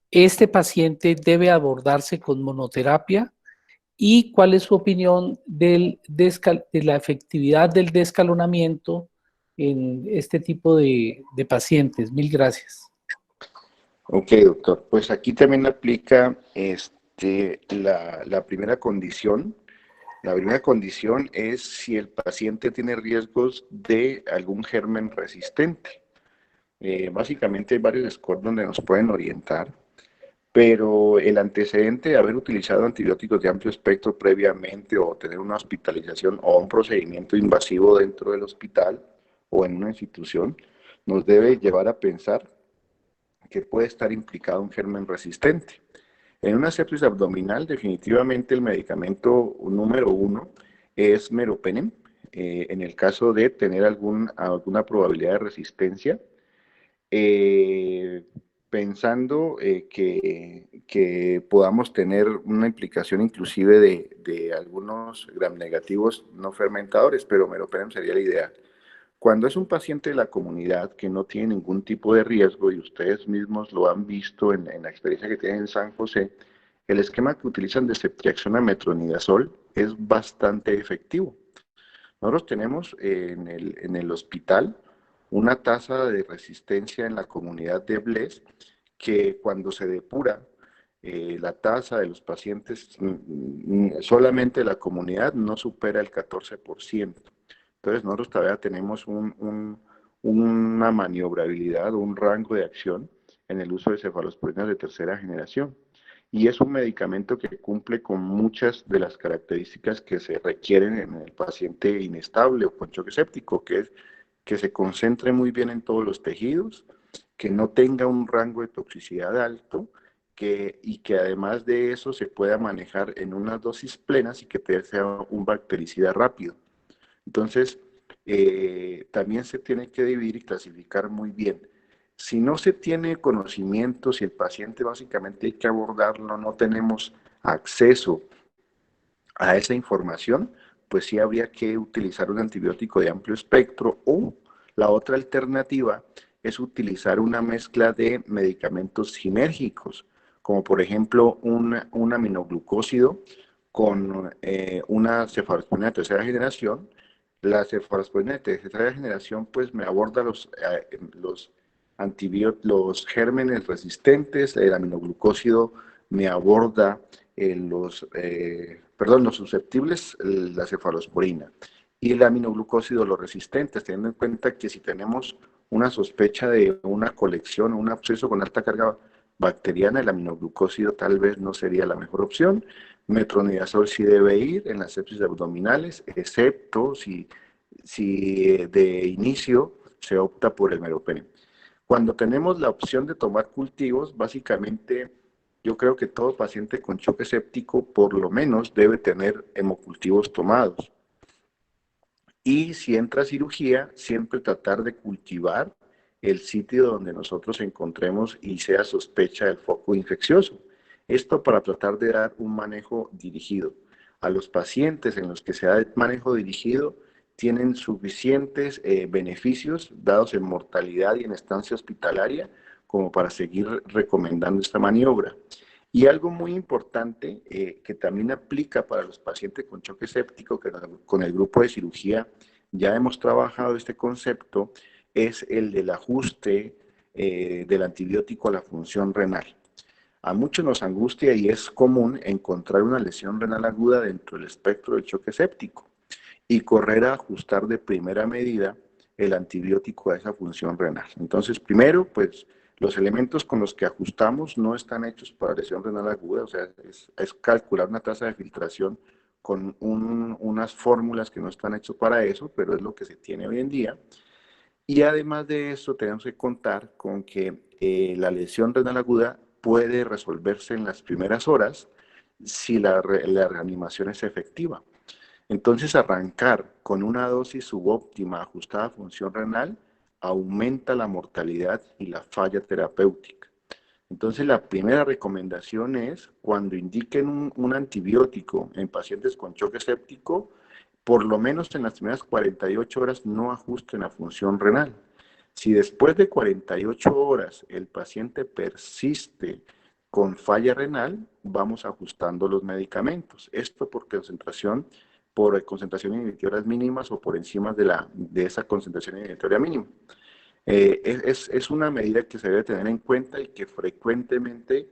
¿Este paciente debe abordarse con monoterapia? ¿Y cuál es su opinión de la efectividad del descalonamiento en este tipo de pacientes? Mil gracias. Ok, doctor. Pues aquí también aplica la primera condición. La primera condición es si el paciente tiene riesgos de algún germen resistente. Básicamente hay varios scores donde nos pueden orientar, pero el antecedente de haber utilizado antibióticos de amplio espectro previamente o tener una hospitalización o un procedimiento invasivo dentro del hospital o en una institución nos debe llevar a pensar que puede estar implicado un germen resistente. En una sepsis abdominal, definitivamente el medicamento número 1 es meropenem. En el caso de tener alguna probabilidad de resistencia, pensando que podamos tener una implicación inclusive de algunos gram negativos no fermentadores, pero meropenem sería la ideal. Cuando es un paciente de la comunidad que no tiene ningún tipo de riesgo, y ustedes mismos lo han visto en la experiencia que tienen en San José, el esquema que utilizan de ceftriaxona metronidazol es bastante efectivo. Nosotros tenemos en el hospital una tasa de resistencia en la comunidad de BLES que cuando se depura la tasa de los pacientes solamente de la comunidad no supera el 14%. Entonces nosotros todavía tenemos una maniobrabilidad, un rango de acción en el uso de cefalosporinas de tercera generación. Y es un medicamento que cumple con muchas de las características que se requieren en el paciente inestable o con choque séptico, que es que se concentre muy bien en todos los tejidos, que no tenga un rango de toxicidad alto, y que además de eso se pueda manejar en unas dosis plenas y que sea un bactericida rápido. Entonces, también se tiene que dividir y clasificar muy bien. Si no se tiene conocimiento, si el paciente básicamente hay que abordarlo, no tenemos acceso a esa información, pues sí habría que utilizar un antibiótico de amplio espectro, o la otra alternativa es utilizar una mezcla de medicamentos sinérgicos, como por ejemplo un aminoglucósido con una cefalosporina de tercera generación. La cefalosporina de tercera generación pues me aborda los los gérmenes resistentes, el aminoglucósido me aborda los susceptibles, la cefalosporina, y el aminoglucósido, los resistentes, teniendo en cuenta que si tenemos una sospecha de una colección o un absceso con alta carga bacteriana, el aminoglucósido tal vez no sería la mejor opción. Metronidazol sí debe ir en las sepsis abdominales, excepto si de inicio se opta por el meropenem. Cuando tenemos la opción de tomar cultivos, básicamente yo creo que todo paciente con choque séptico por lo menos debe tener hemocultivos tomados. Y si entra a cirugía, siempre tratar de cultivar el sitio donde nosotros encontremos y sea sospecha del foco infeccioso. Esto para tratar de dar un manejo dirigido. A los pacientes en los que se da el manejo dirigido tienen suficientes beneficios dados en mortalidad y en estancia hospitalaria como para seguir recomendando esta maniobra. Y algo muy importante que también aplica para los pacientes con choque séptico, que con el grupo de cirugía ya hemos trabajado este concepto, es el del ajuste del antibiótico a la función renal. A muchos nos angustia y es común encontrar una lesión renal aguda dentro del espectro del choque séptico y correr a ajustar de primera medida el antibiótico a esa función renal. Entonces, primero, pues, los elementos con los que ajustamos no están hechos para lesión renal aguda, o sea, es calcular una tasa de filtración con unas fórmulas que no están hechas para eso, pero es lo que se tiene hoy en día. Y además de eso, tenemos que contar con que la lesión renal aguda puede resolverse en las primeras horas si la reanimación es efectiva. Entonces, arrancar con una dosis subóptima ajustada a función renal aumenta la mortalidad y la falla terapéutica. Entonces, la primera recomendación es, cuando indiquen un antibiótico en pacientes con choque séptico, por lo menos en las primeras 48 horas no ajusten a función renal. Si después de 48 horas el paciente persiste con falla renal, vamos ajustando los medicamentos. Esto por concentración inhibitoras mínimas o por encima de esa concentración inhibitoria mínima. Es una medida que se debe tener en cuenta y que frecuentemente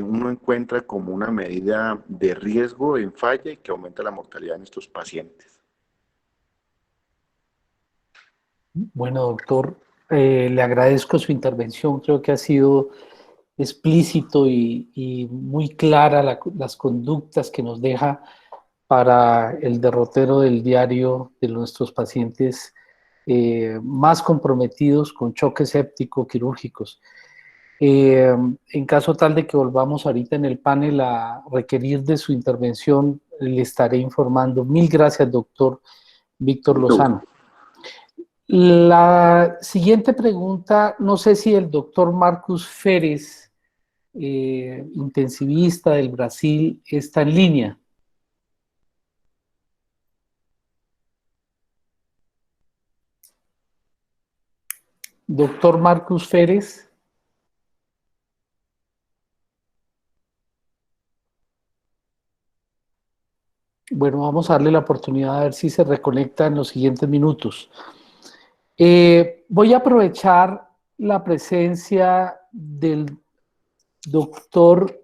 uno encuentra como una medida de riesgo en falla y que aumenta la mortalidad en estos pacientes. Bueno, doctor, le agradezco su intervención. Creo que ha sido explícito y muy clara las conductas que nos deja para el derrotero del diario de nuestros pacientes más comprometidos con choque séptico quirúrgicos. En caso tal de que volvamos ahorita en el panel a requerir de su intervención, le estaré informando. Mil gracias, doctor Víctor Lozano. La siguiente pregunta, no sé si el doctor Marcus Férez, intensivista del Brasil, está en línea. Doctor Marcus Férez. Bueno, vamos a darle la oportunidad a ver si se reconecta en los siguientes minutos. Voy a aprovechar la presencia del doctor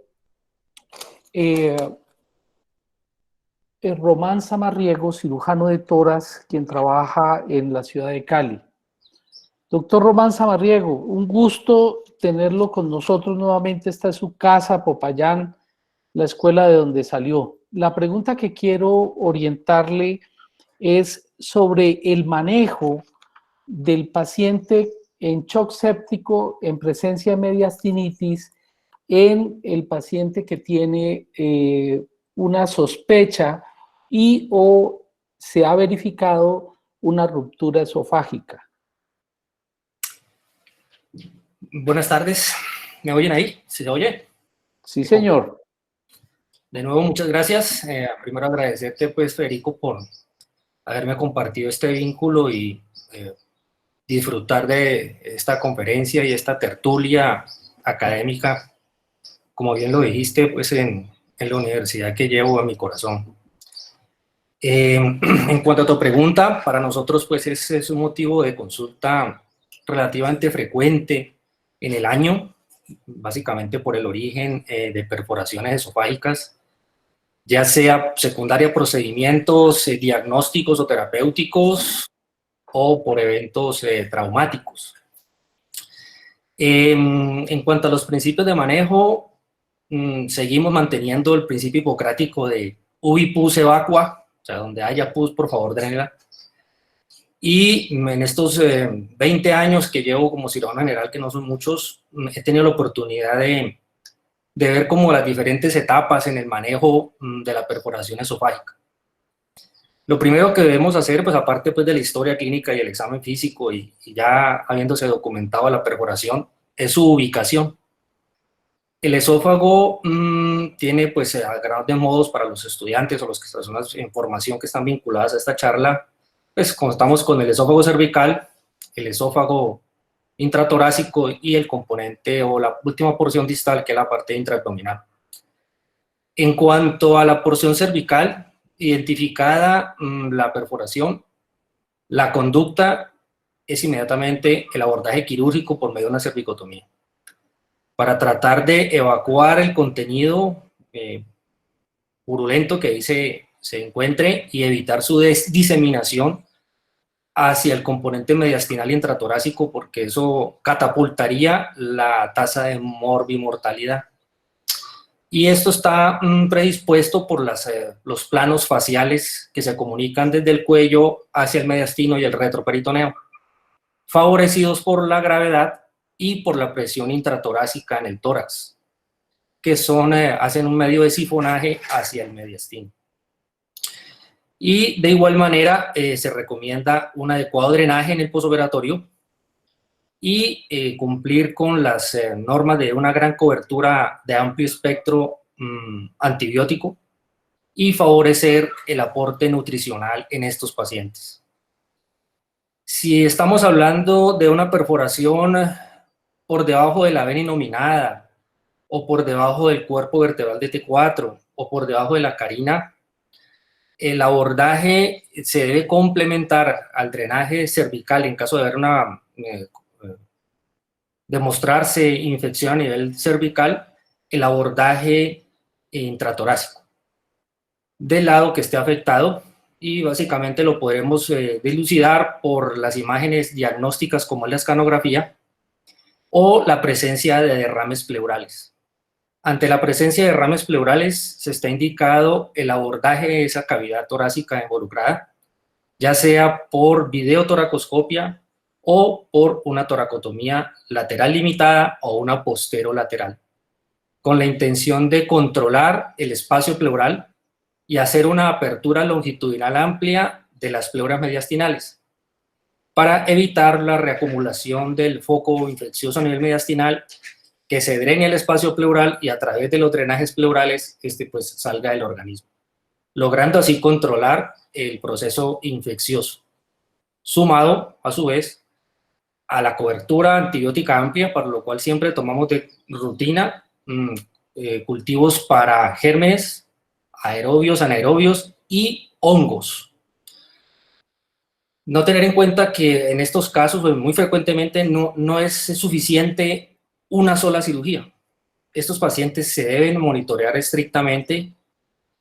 Román Samarriego, cirujano de tórax, quien trabaja en la ciudad de Cali. Doctor Román Samarriego, un gusto tenerlo con nosotros nuevamente. Esta es su casa, Popayán, la escuela de donde salió. La pregunta que quiero orientarle es sobre el manejo del paciente en shock séptico, en presencia de mediastinitis, en el paciente que tiene una sospecha y o se ha verificado una ruptura esofágica? Buenas tardes. ¿Me oyen ahí? ¿Se oye? Sí, señor. De nuevo, muchas gracias. Primero agradecerte, pues, Federico, por haberme compartido este vínculo y disfrutar de esta conferencia y esta tertulia académica, como bien lo dijiste, pues, en la universidad que llevo a mi corazón. En cuanto a tu pregunta, para nosotros, pues, es un motivo de consulta relativamente frecuente en el año, básicamente por el origen de perforaciones esofágicas, ya sea secundaria a procedimientos diagnósticos o terapéuticos o por eventos traumáticos. En cuanto a los principios de manejo, seguimos manteniendo el principio hipocrático de ubi pus evacua, o sea, donde haya pus, por favor, drénela. Y en estos 20 años que llevo como cirujano general, que no son muchos, he tenido la oportunidad de ver como las diferentes etapas en el manejo de la perforación esofágica. Lo primero que debemos hacer, pues aparte pues, de la historia clínica y el examen físico y ya habiéndose documentado la perforación, es su ubicación. El esófago tiene pues a grandes modos para los estudiantes o las personas en formación que están vinculadas a esta charla, pues contamos con el esófago cervical, el esófago intratorácico y el componente o la última porción distal, que es la parte intraabdominal. En cuanto a la porción cervical, identificada la perforación, la conducta es inmediatamente el abordaje quirúrgico por medio de una cervicotomía, para tratar de evacuar el contenido purulento que ahí se encuentre y evitar su diseminación hacia el componente mediastinal y intratorácico, porque eso catapultaría la tasa de morbimortalidad. Y esto está predispuesto por los planos faciales que se comunican desde el cuello hacia el mediastino y el retroperitoneo, favorecidos por la gravedad y por la presión intratorácica en el tórax, que hacen un medio de sifonaje hacia el mediastino. Y de igual manera se recomienda un adecuado drenaje en el posoperatorio y cumplir con las normas de una gran cobertura de amplio espectro antibiótico y favorecer el aporte nutricional en estos pacientes. Si estamos hablando de una perforación por debajo de la vena innominada o por debajo del cuerpo vertebral de T4 o por debajo de la carina, el abordaje se debe complementar al drenaje cervical en caso de haber demostrarse infección a nivel cervical, el abordaje intratorácico del lado que esté afectado, y básicamente lo podremos dilucidar por las imágenes diagnósticas como la escanografía o la presencia de derrames pleurales. Ante la presencia de derrames pleurales se está indicado el abordaje de esa cavidad torácica involucrada, ya sea por videotoracoscopia o por una toracotomía lateral limitada o una posterolateral, con la intención de controlar el espacio pleural y hacer una apertura longitudinal amplia de las pleuras mediastinales, para evitar la reacumulación del foco infeccioso a nivel mediastinal, que se drene el espacio pleural y a través de los drenajes pleurales pues salga del organismo, logrando así controlar el proceso infeccioso, sumado a su vez a la cobertura antibiótica amplia, para lo cual siempre tomamos de rutina cultivos para gérmenes, aerobios, anaerobios y hongos. No tener en cuenta que en estos casos, pues muy frecuentemente, no es suficiente una sola cirugía. Estos pacientes se deben monitorear estrictamente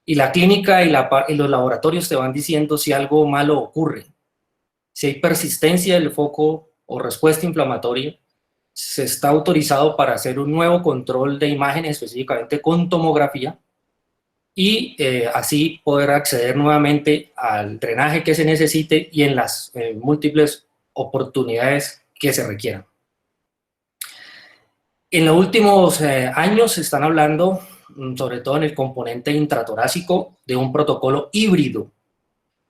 y la clínica y los laboratorios te van diciendo si algo malo ocurre. Si hay persistencia del foco o respuesta inflamatoria, se está autorizado para hacer un nuevo control de imágenes, específicamente con tomografía, y así poder acceder nuevamente al drenaje que se necesite y en las múltiples oportunidades que se requieran. En los últimos años se están hablando, sobre todo en el componente intratorácico, de un protocolo híbrido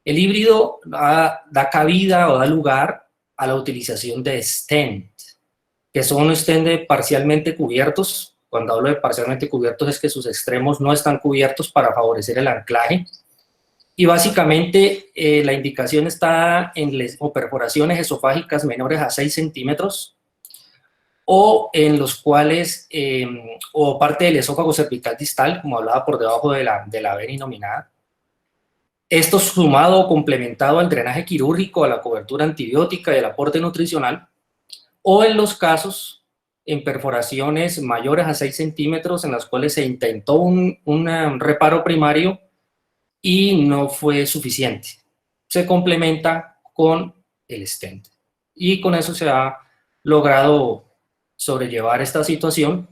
El híbrido da cabida o da lugar a la utilización de stent, que son stent parcialmente cubiertos. Cuando hablo de parcialmente cubiertos es que sus extremos no están cubiertos para favorecer el anclaje. Y básicamente la indicación está en perforaciones esofágicas menores a 6 centímetros o en los cuales, o parte del esófago cervical distal, como hablaba, por debajo de la vena inominada. Esto sumado o complementado al drenaje quirúrgico, a la cobertura antibiótica y al aporte nutricional, o en los casos en perforaciones mayores a 6 centímetros en las cuales se intentó un reparo primario y no fue suficiente. Se complementa con el stent. Y con eso se ha logrado sobrellevar esta situación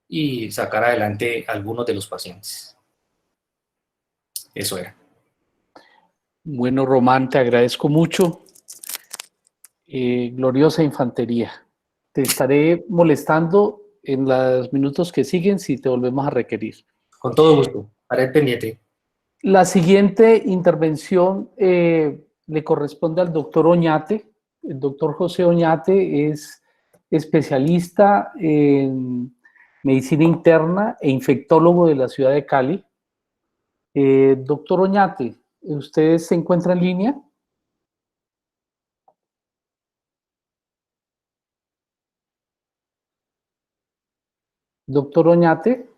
y sacar adelante a algunos de los pacientes. Eso era. Bueno, Román, te agradezco mucho. Gloriosa infantería. Te estaré molestando en los minutos que siguen si te volvemos a requerir. Con todo gusto. Haré pendiente. La siguiente intervención le corresponde al doctor Oñate. El doctor José Oñate es especialista en medicina interna e infectólogo de la ciudad de Cali. Doctor Oñate, ¿usted se encuentra en línea? Doctor Oñate.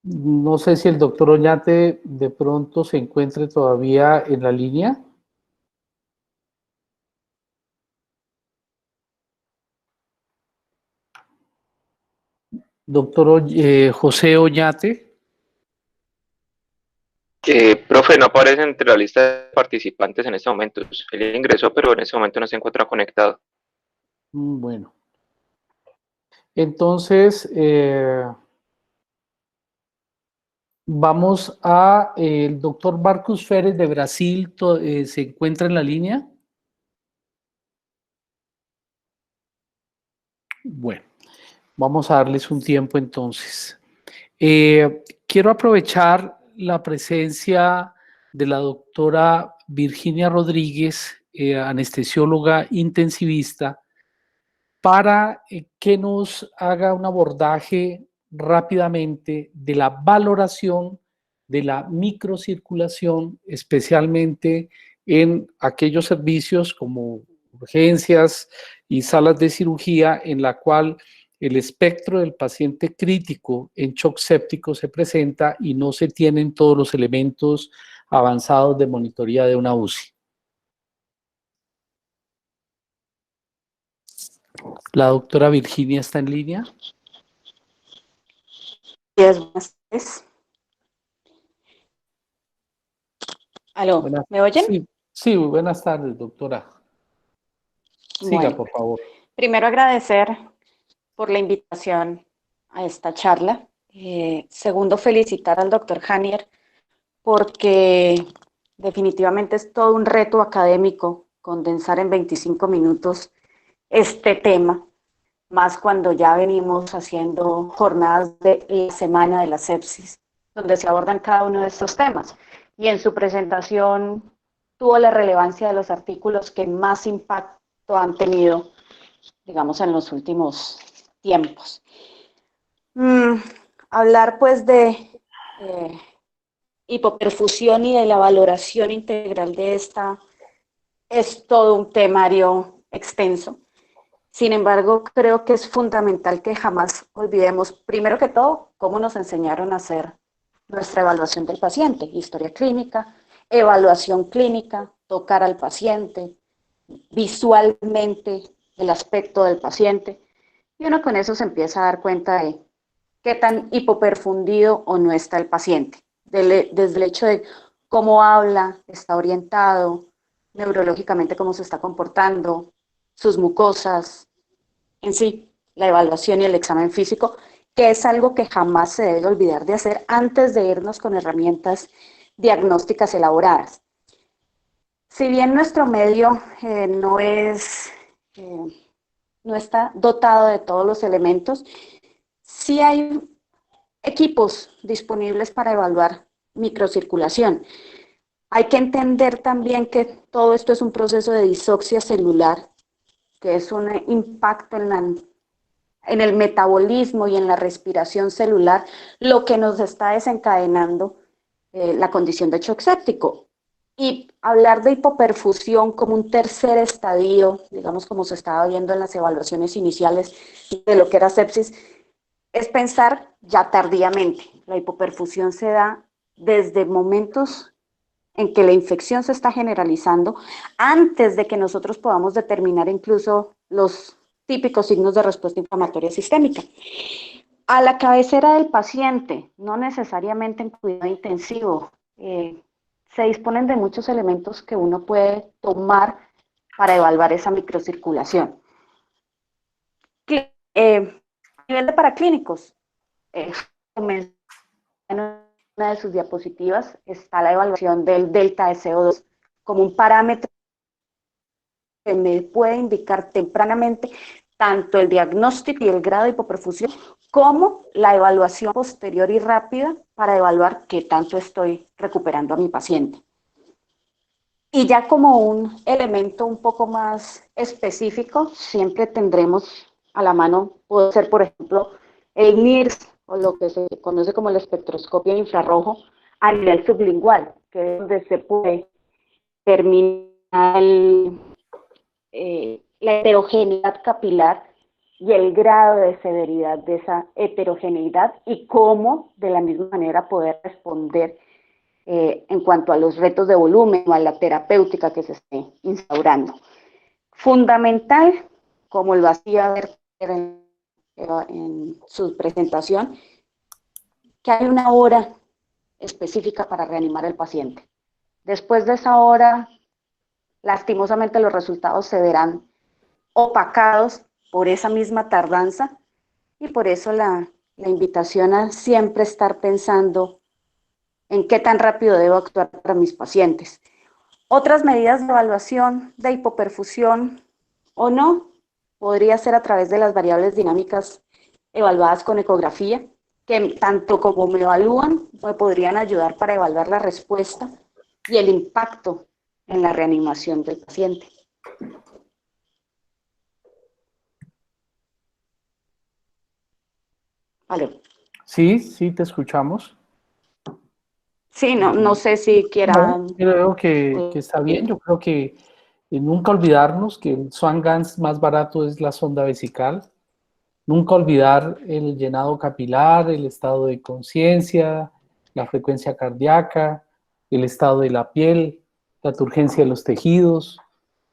No sé si el doctor Oñate de pronto se encuentre todavía en la línea. Doctor José Oñate. Profe, no aparece entre la lista de participantes en este momento. Él ingresó, pero en este momento no se encuentra conectado. Bueno. Entonces, vamos a el doctor Marcus Férez de Brasil. ¿Se encuentra en la línea? Bueno, vamos a darles un tiempo entonces. Quiero aprovechar la presencia de la doctora Virginia Rodríguez, anestesióloga intensivista, para que nos haga un abordaje rápidamente de la valoración de la microcirculación, especialmente en aquellos servicios como urgencias y salas de cirugía en la cual el espectro del paciente crítico en shock séptico se presenta y no se tienen todos los elementos avanzados de monitoría de una UCI. La doctora Virginia está en línea. Buenas tardes. Aló, ¿me oyen? Sí, sí, buenas tardes, doctora. Siga, Bueno, por favor. primero agradecer por la invitación a esta charla. Segundo, felicitar al doctor Hanier porque definitivamente es todo un reto académico condensar en 25 minutos este tema, más cuando ya venimos haciendo jornadas de la semana de la sepsis, donde se abordan cada uno de estos temas. Y en su presentación tuvo la relevancia de los artículos que más impacto han tenido, digamos, en los últimos tiempos. Hablar pues de hipoperfusión y de la valoración integral de esta es todo un temario extenso. Sin embargo, creo que es fundamental que jamás olvidemos, primero que todo, cómo nos enseñaron a hacer nuestra evaluación del paciente, historia clínica, evaluación clínica, tocar al paciente, visualmente el aspecto del paciente, y uno con eso se empieza a dar cuenta de qué tan hipoperfundido o no está el paciente, desde el hecho de cómo habla, está orientado, neurológicamente cómo se está comportando, sus mucosas, en sí, la evaluación y el examen físico, que es algo que jamás se debe olvidar de hacer antes de irnos con herramientas diagnósticas elaboradas. Si bien nuestro medio no es no está dotado de todos los elementos. Sí hay equipos disponibles para evaluar microcirculación. Hay que entender también que todo esto es un proceso de disoxia celular, que es un impacto en el metabolismo y en la respiración celular, lo que nos está desencadenando la condición de shock séptico. Y hablar de hipoperfusión como un tercer estadio, digamos como se estaba viendo en las evaluaciones iniciales de lo que era sepsis, es pensar ya tardíamente. La hipoperfusión se da desde momentos en que la infección se está generalizando, antes de que nosotros podamos determinar incluso los típicos signos de respuesta inflamatoria sistémica. A la cabecera del paciente, no necesariamente en cuidado intensivo, se disponen de muchos elementos que uno puede tomar para evaluar esa microcirculación. A nivel de paraclínicos, en una de sus diapositivas está la evaluación del delta de CO2 como un parámetro que me puede indicar tempranamente tanto el diagnóstico y el grado de hipoperfusión como la evaluación posterior y rápida para evaluar qué tanto estoy recuperando a mi paciente. Y ya como un elemento un poco más específico, siempre tendremos a la mano, puede ser por ejemplo el NIRS, o lo que se conoce como el espectroscopio infrarrojo a nivel sublingual, que es donde se puede determinar la heterogeneidad capilar y el grado de severidad de esa heterogeneidad y cómo de la misma manera poder responder en cuanto a los retos de volumen o a la terapéutica que se esté instaurando. Fundamental, como lo hacía ver en su presentación, que hay una hora específica para reanimar al paciente. Después de esa hora, lastimosamente los resultados se verán opacados por esa misma tardanza y por eso la invitación a siempre estar pensando en qué tan rápido debo actuar para mis pacientes. Otras medidas de evaluación de hipoperfusión o no, podría ser a través de las variables dinámicas evaluadas con ecografía, que tanto como me evalúan, me podrían ayudar para evaluar la respuesta y el impacto en la reanimación del paciente. ¿Vale? Sí, te escuchamos. Sí, no sé si quieran. No, creo que está bien. Yo creo que nunca olvidarnos que el Swan-Ganz más barato es la sonda vesical. Nunca olvidar el llenado capilar, el estado de conciencia, la frecuencia cardíaca, el estado de la piel, la turgencia de los tejidos.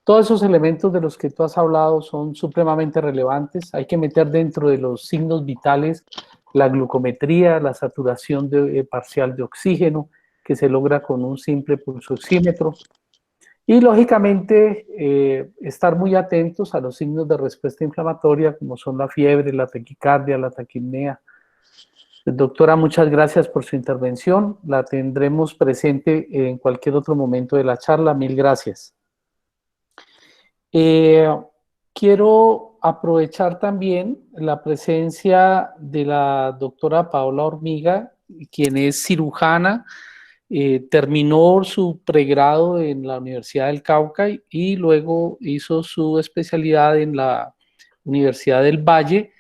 Todos esos elementos de los que tú has hablado son supremamente relevantes. Hay que meter dentro de los signos vitales la glucometría, la saturación parcial de oxígeno, que se logra con un simple pulsoxímetro. Y lógicamente estar muy atentos a los signos de respuesta inflamatoria, como son la fiebre, la taquicardia, la taquipnea. Doctora, muchas gracias por su intervención. La tendremos presente en cualquier otro momento de la charla. Mil gracias. Quiero aprovechar también la presencia de la doctora Paola Hormiga, quien es cirujana, terminó su pregrado en la Universidad del Cauca y luego hizo su especialidad en la Universidad del Valle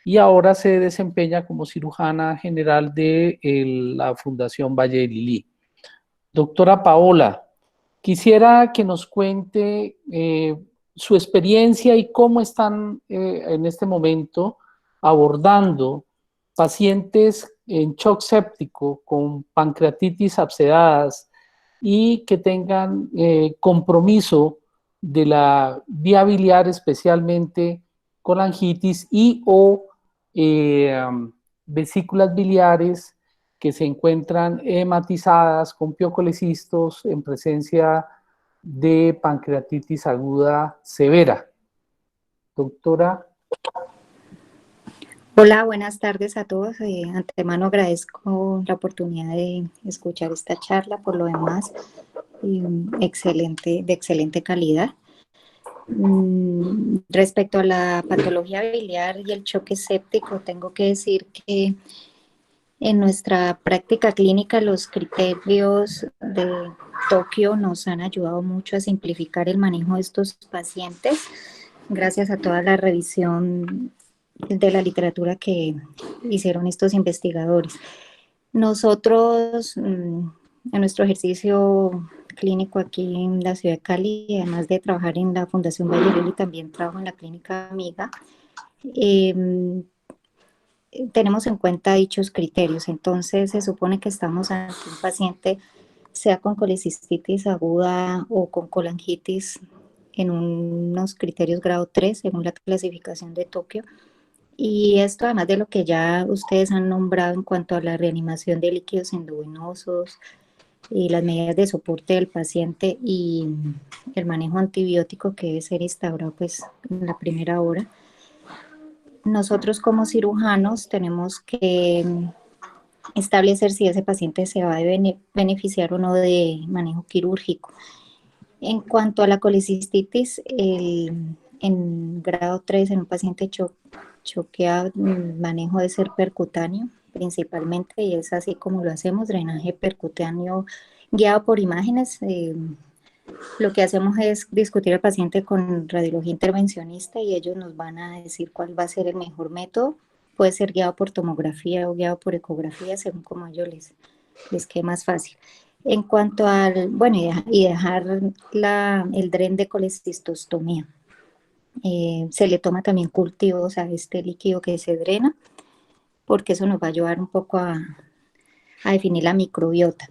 y ahora se desempeña como cirujana general de la Fundación Valle de Lilí. Doctora Paola, quisiera que nos cuente su experiencia y cómo están en este momento abordando pacientes en shock séptico con pancreatitis abscedadas y que tengan compromiso de la vía biliar, especialmente colangitis y o vesículas biliares que se encuentran hematizadas con piocolecistos en presencia de pancreatitis aguda severa. Doctora. Hola, buenas tardes a todos. Antemano agradezco la oportunidad de escuchar esta charla, por lo demás, de excelente calidad. Respecto a la patología biliar y el choque séptico, tengo que decir que en nuestra práctica clínica los criterios de Tokio nos han ayudado mucho a simplificar el manejo de estos pacientes, gracias a toda la revisión de la literatura que hicieron estos investigadores. Nosotros, en nuestro ejercicio clínico aquí en la ciudad de Cali, además de trabajar en la Fundación Vallerelli, también trabajo en la clínica Amiga, tenemos en cuenta dichos criterios. Entonces se supone que estamos ante un paciente, sea con colecistitis aguda o con colangitis, en unos criterios grado 3 según la clasificación de Tokio. Y esto además de lo que ya ustedes han nombrado en cuanto a la reanimación de líquidos endovenosos y las medidas de soporte del paciente y el manejo antibiótico que debe ser instaurado pues en la primera hora. Nosotros como cirujanos tenemos que establecer si ese paciente se va a beneficiar o no de manejo quirúrgico. En cuanto a la colecistitis, en grado 3 en un paciente choqueado, el manejo debe ser percutáneo principalmente, y es así como lo hacemos, drenaje percutáneo guiado por imágenes. Lo que hacemos es discutir al paciente con radiología intervencionista y ellos nos van a decir cuál va a ser el mejor método. Puede ser guiado por tomografía o guiado por ecografía, según como a ellos les quede más fácil. En cuanto al, bueno, y dejar el dren de colecistostomía. Se le toma también cultivos a este líquido que se drena, porque eso nos va a ayudar un poco a definir la microbiota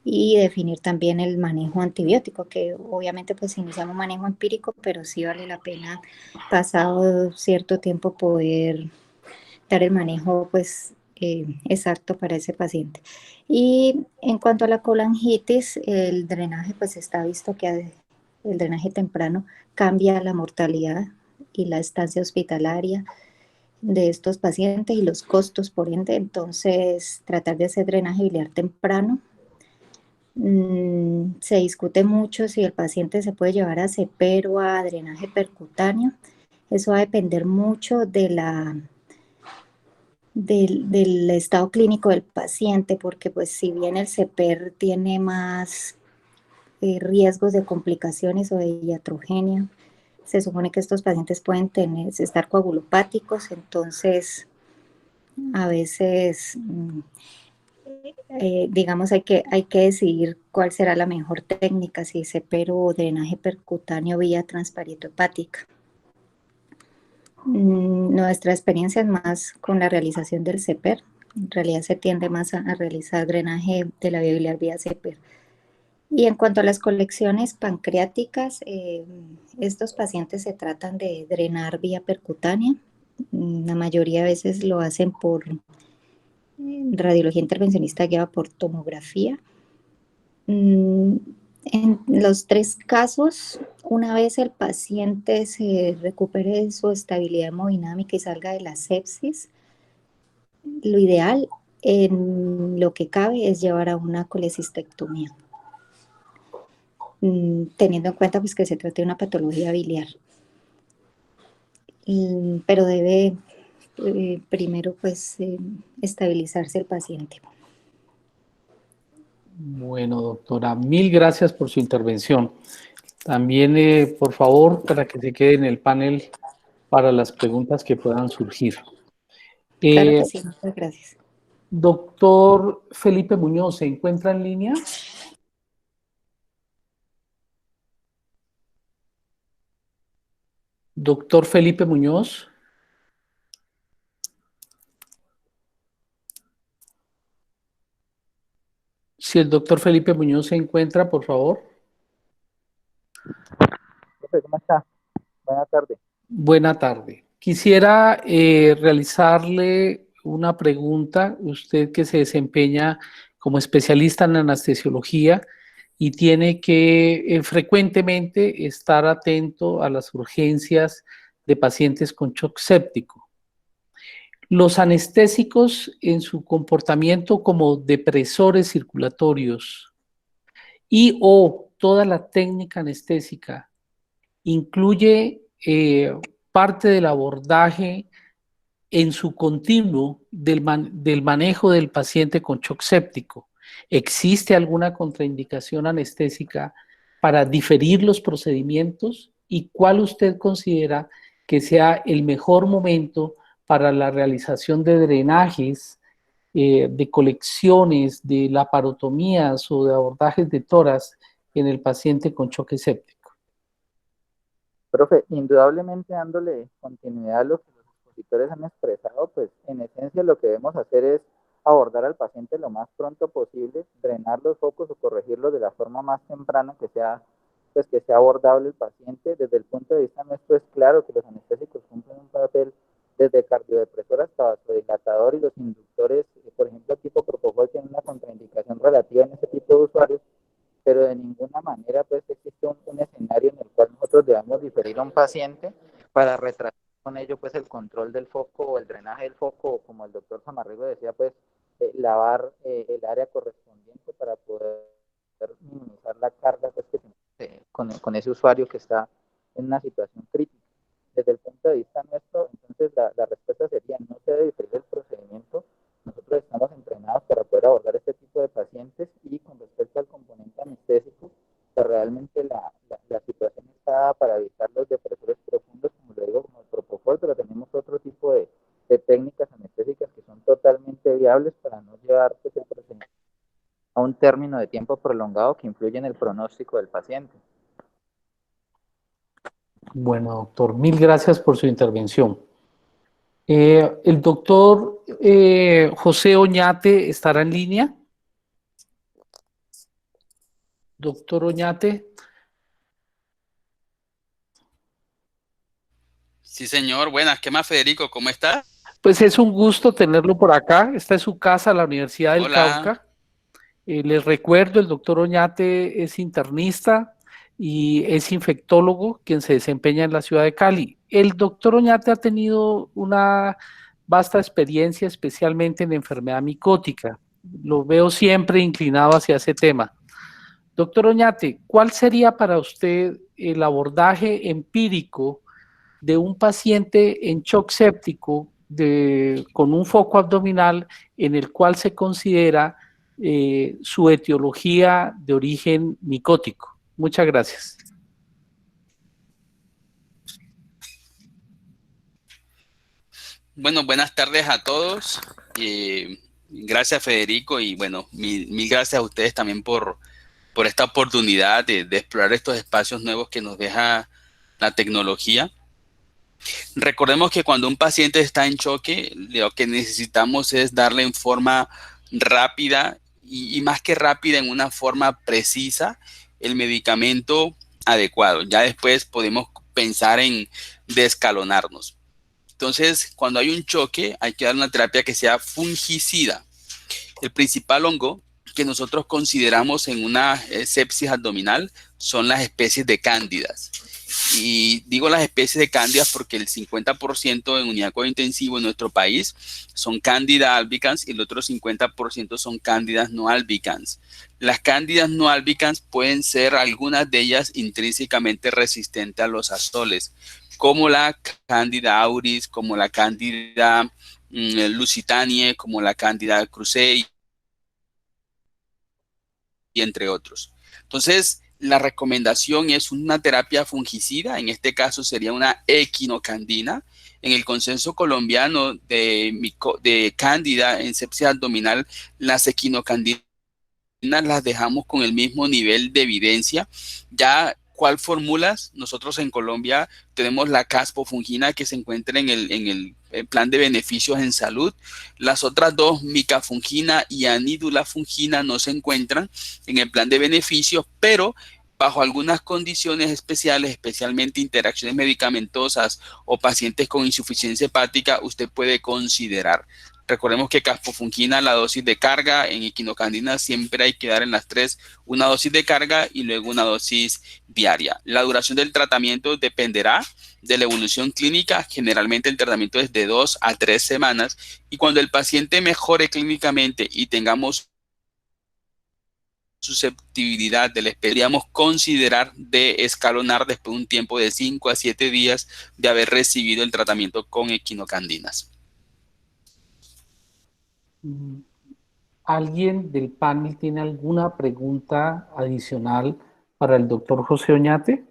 y definir también el manejo antibiótico, que obviamente pues iniciamos un manejo empírico, pero sí vale la pena pasado cierto tiempo poder dar el manejo pues exacto para ese paciente. Y en cuanto a la colangitis, el drenaje pues está visto que el drenaje temprano cambia la mortalidad y la estancia hospitalaria de estos pacientes y los costos por ende. Entonces tratar de hacer drenaje biliar temprano. Se discute mucho si el paciente se puede llevar a CEPER o a drenaje percutáneo. Eso va a depender mucho del estado clínico del paciente, porque pues si bien el CEPER tiene más riesgos de complicaciones o de iatrogenia, se supone que estos pacientes pueden estar coagulopáticos, entonces a veces digamos, hay que decidir cuál será la mejor técnica, si CEPER o drenaje percutáneo vía transparieto-hepática. Nuestra experiencia es más con la realización del CEPER. En realidad se tiende más a realizar drenaje de la vía biliar vía CEPER. Y en cuanto a las colecciones pancreáticas, estos pacientes se tratan de drenar vía percutánea. La mayoría de veces lo hacen por radiología intervencionista guiada por tomografía. En los 3 casos, una vez el paciente se recupere de su estabilidad hemodinámica y salga de la sepsis, lo ideal en lo que cabe es llevar a una colecistectomía, teniendo en cuenta pues, que se trata de una patología biliar. Pero debe primero pues estabilizarse el paciente. Bueno, doctora, mil gracias por su intervención. También, por favor, para que se quede en el panel para las preguntas que puedan surgir. Claro que sí, muchas gracias. Doctor Felipe Muñoz, ¿se encuentra en línea? Doctor Felipe Muñoz. Si el doctor Felipe Muñoz se encuentra, por favor. ¿Cómo está? Buenas tardes. Buena tarde. Quisiera realizarle una pregunta, usted que se desempeña como especialista en anestesiología y tiene que frecuentemente estar atento a las urgencias de pacientes con shock séptico. Los anestésicos en su comportamiento como depresores circulatorios y o toda la técnica anestésica incluye parte del abordaje en su continuo del manejo del paciente con shock séptico. ¿Existe alguna contraindicación anestésica para diferir los procedimientos? ¿Y cuál usted considera que sea el mejor momento para la realización de drenajes, de colecciones, de laparotomías o de abordajes de tórax en el paciente con choque séptico? Profe, indudablemente dándole continuidad a lo que los expositores han expresado, pues en esencia lo que debemos hacer es abordar al paciente lo más pronto posible, drenar los focos o corregirlos de la forma más temprana pues que sea abordable el paciente. Desde el punto de vista nuestro es claro que los anestésicos cumplen un papel desde cardiodepresor hasta vasodilatador, y los inductores, por ejemplo, tipo propofol, tienen una contraindicación relativa en este tipo de usuarios, pero de ninguna manera pues existe un escenario en el cual nosotros debamos diferir a un paciente para retrasar con ello pues el control del foco o el drenaje del foco, o como el doctor Zamarrigo decía, pues lavar el área correspondiente para poder minimizar la carga pues, que con ese usuario que está en una situación crítica. Desde el punto de vista nuestro, entonces la respuesta sería: no se debe diferir el procedimiento. Nosotros estamos entrenados para poder abordar este tipo de pacientes, y con respecto al componente anestésico, que realmente la situación está dada para evitar los depresores profundos, como lo digo, como el propofol, pero tenemos otro tipo de técnicas anestésicas que son totalmente viables para no llevar pues, el procedimiento a un término de tiempo prolongado que influye en el pronóstico del paciente. Bueno, doctor, mil gracias por su intervención. El doctor José Oñate estará en línea. Doctor Oñate. Sí, señor. Buenas. ¿Qué más, Federico? ¿Cómo está? Pues es un gusto tenerlo por acá. Esta es su casa, la Universidad del Hola. Cauca. Les recuerdo, el doctor Oñate es internista y es infectólogo, quien se desempeña en la ciudad de Cali. El doctor Oñate ha tenido una vasta experiencia, especialmente en enfermedad micótica. Lo veo siempre inclinado hacia ese tema. Doctor Oñate, ¿cuál sería para usted el abordaje empírico de un paciente en shock séptico con un foco abdominal en el cual se considera su etiología de origen micótico? Muchas gracias. Bueno, buenas tardes a todos. Gracias, Federico, y bueno, mil gracias a ustedes también por esta oportunidad de explorar estos espacios nuevos que nos deja la tecnología. Recordemos que cuando un paciente está en choque, lo que necesitamos es darle en forma rápida y más que rápida, en una forma precisa, el medicamento adecuado. Ya después podemos pensar en descalonarnos. Entonces, cuando hay un choque, hay que dar una terapia que sea fungicida. El principal hongo que nosotros consideramos en una sepsis abdominal son las especies de cándidas. Y digo las especies de cándidas porque el 50% en unidad cuidado intensivo en nuestro país son cándida albicans, y el otro 50% son cándidas no albicans. Las cándidas no albicans pueden ser, algunas de ellas, intrínsecamente resistentes a los azoles, como la cándida auris, como la cándida lusitaniae, como la cándida crucei, y entre otros. Entonces, la recomendación es una terapia fungicida. En este caso sería una equinocandina. En el consenso colombiano de cándida en sepsis abdominal, las equinocandinas las dejamos con el mismo nivel de evidencia. Ya, ¿cuál fórmulas? Nosotros en Colombia tenemos la caspofungina, que se encuentra en el plan de beneficios en salud. Las otras dos, micafungina y anidulafungina, no se encuentran en el plan de beneficios, pero bajo algunas condiciones especiales, especialmente interacciones medicamentosas o pacientes con insuficiencia hepática, usted puede considerar. Recordemos que caspofungina, la dosis de carga, en equinocandina siempre hay que dar en las 3 una dosis de carga y luego una dosis diaria. La duración del tratamiento dependerá de la evolución clínica. Generalmente el tratamiento es de 2 a 3 semanas, y cuando el paciente mejore clínicamente y tengamos susceptibilidad del espécimen, podríamos considerar de escalonar después de un tiempo de 5 a 7 días de haber recibido el tratamiento con equinocandinas. ¿Alguien del panel tiene alguna pregunta adicional para el doctor José Oñate?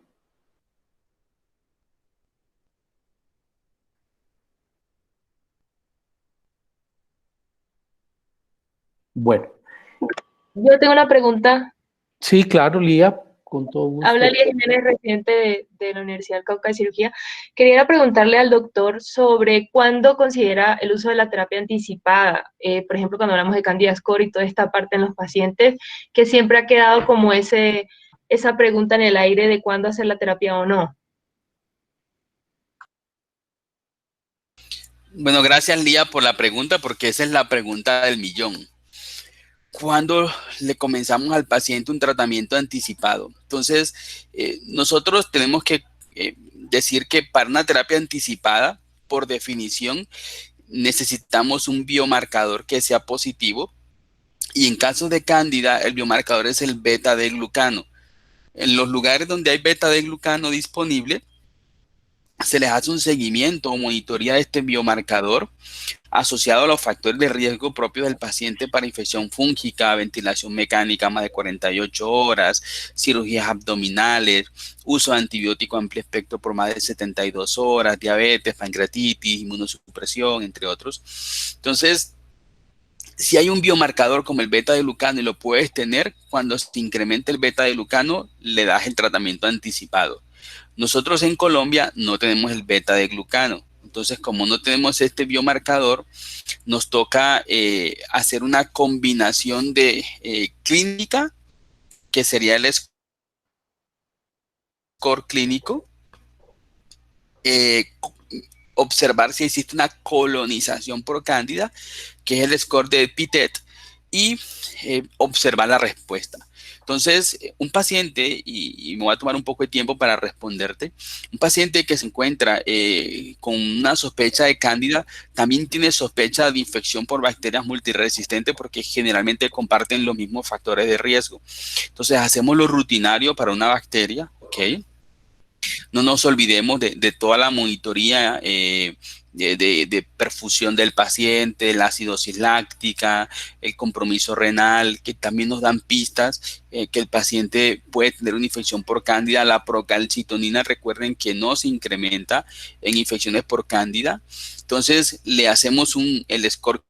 Bueno. Yo tengo una pregunta. Sí, claro, Lía, con todo gusto. Habla Lía Jiménez, residente de la Universidad del Cauca de Cirugía. Quería preguntarle al doctor sobre cuándo considera el uso de la terapia anticipada, por ejemplo, cuando hablamos de Candida score y toda esta parte en los pacientes, que siempre ha quedado como esa pregunta en el aire de cuándo hacer la terapia o no. Bueno, gracias Lía por la pregunta, porque esa es la pregunta del millón. ¿Cuándo le comenzamos al paciente un tratamiento anticipado? Entonces, nosotros tenemos que decir que para una terapia anticipada, por definición, necesitamos un biomarcador que sea positivo, y en caso de Cándida, el biomarcador es el beta-D-glucano. En los lugares donde hay beta-D-glucano disponible, se les hace un seguimiento o monitoría de este biomarcador asociado a los factores de riesgo propios del paciente para infección fúngica, ventilación mecánica más de 48 horas, cirugías abdominales, uso de antibiótico amplio espectro por más de 72 horas, diabetes, pancreatitis, inmunosupresión, entre otros. Entonces, si hay un biomarcador como el beta-glucano y lo puedes tener, cuando se incrementa el beta-glucano, le das el tratamiento anticipado. Nosotros en Colombia no tenemos el beta-glucano. Entonces, como no tenemos este biomarcador, nos toca hacer una combinación de clínica, que sería el score clínico, observar si existe una colonización por cándida, que es el score de PITET, y observar la respuesta. Entonces, un paciente, y me voy a tomar un poco de tiempo para responderte, un paciente que se encuentra con una sospecha de cándida, también tiene sospecha de infección por bacterias multiresistentes, porque generalmente comparten los mismos factores de riesgo. Entonces, hacemos lo rutinario para una bacteria, ¿ok? No nos olvidemos de toda la monitoría de perfusión del paciente, la acidosis láctica, el compromiso renal, que también nos dan pistas que el paciente puede tener una infección por cándida. La procalcitonina, recuerden que no se incrementa en infecciones por cándida. Entonces, le hacemos el score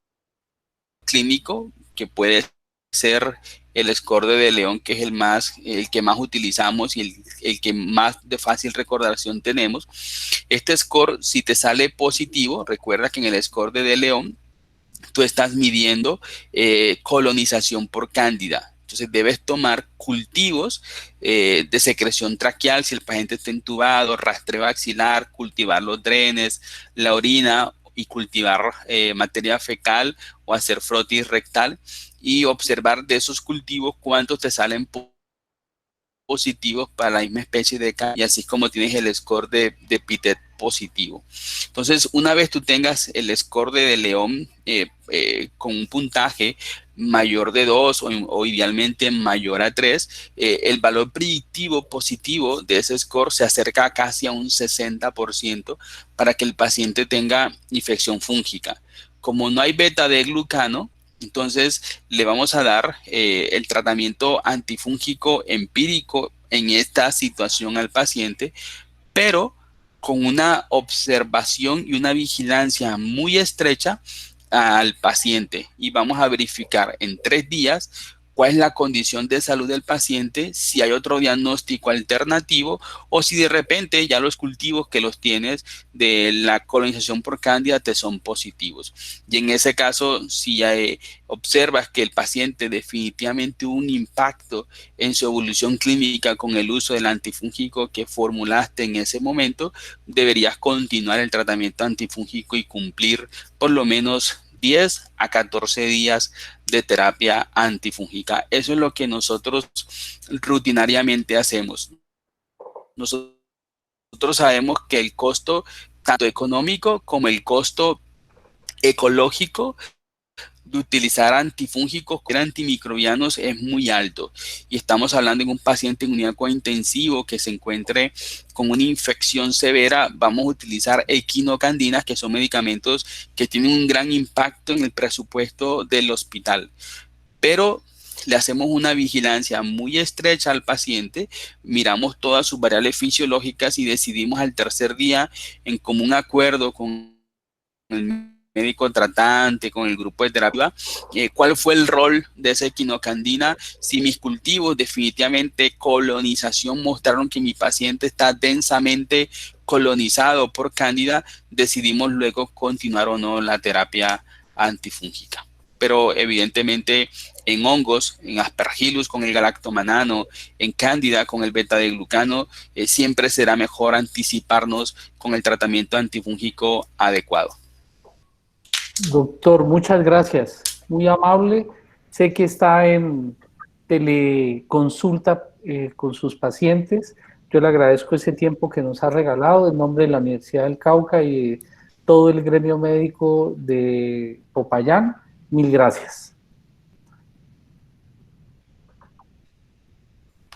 clínico, que puede ser el score de León, que es el que más utilizamos y el que más de fácil recordación tenemos. Este score, si te sale positivo, recuerda que en el score de León tú estás midiendo colonización por cándida. Entonces debes tomar cultivos de secreción traqueal si el paciente está intubado, rastreo axilar, cultivar los drenes, la orina, y cultivar materia fecal o hacer frotis rectal, y observar de esos cultivos cuántos te salen positivos para la misma especie de cándida, y así como tienes el score de PITET positivo. Entonces, una vez tú tengas el score de León con un puntaje mayor de 2 o idealmente mayor a 3, el valor predictivo positivo de ese score se acerca casi a un 60% para que el paciente tenga infección fúngica. Como no hay beta-D-glucano, entonces le vamos a dar el tratamiento antifúngico empírico en esta situación al paciente, pero con una observación y una vigilancia muy estrecha al paciente, y vamos a verificar en 3 días cuál es la condición de salud del paciente, si hay otro diagnóstico alternativo o si de repente ya los cultivos que los tienes de la colonización por cándida te son positivos. Y en ese caso, si ya observas que el paciente definitivamente hubo un impacto en su evolución clínica con el uso del antifúngico que formulaste en ese momento, deberías continuar el tratamiento antifúngico y cumplir por lo menos 10 a 14 días de terapia antifúngica. Eso es lo que nosotros rutinariamente hacemos. Nosotros sabemos que el costo tanto económico como el costo ecológico de utilizar antifúngicos que eran antimicrobianos es muy alto. Y estamos hablando de un paciente en unidad cointensivo que se encuentre con una infección severa. Vamos a utilizar equinocandinas, que son medicamentos que tienen un gran impacto en el presupuesto del hospital. Pero le hacemos una vigilancia muy estrecha al paciente, miramos todas sus variables fisiológicas y decidimos al tercer día, en común acuerdo con el médico tratante, con el grupo de terapia, cuál fue el rol de esa equinocandina. Si mis cultivos definitivamente colonización mostraron que mi paciente está densamente colonizado por cándida, decidimos luego continuar o no la terapia antifúngica. Pero evidentemente en hongos, en aspergillus con el galactomanano, en cándida con el beta-glucano, siempre será mejor anticiparnos con el tratamiento antifúngico adecuado. Doctor, muchas gracias. Muy amable. Sé que está en teleconsulta con sus pacientes. Yo le agradezco ese tiempo que nos ha regalado en nombre de la Universidad del Cauca y de todo el gremio médico de Popayán. Mil gracias.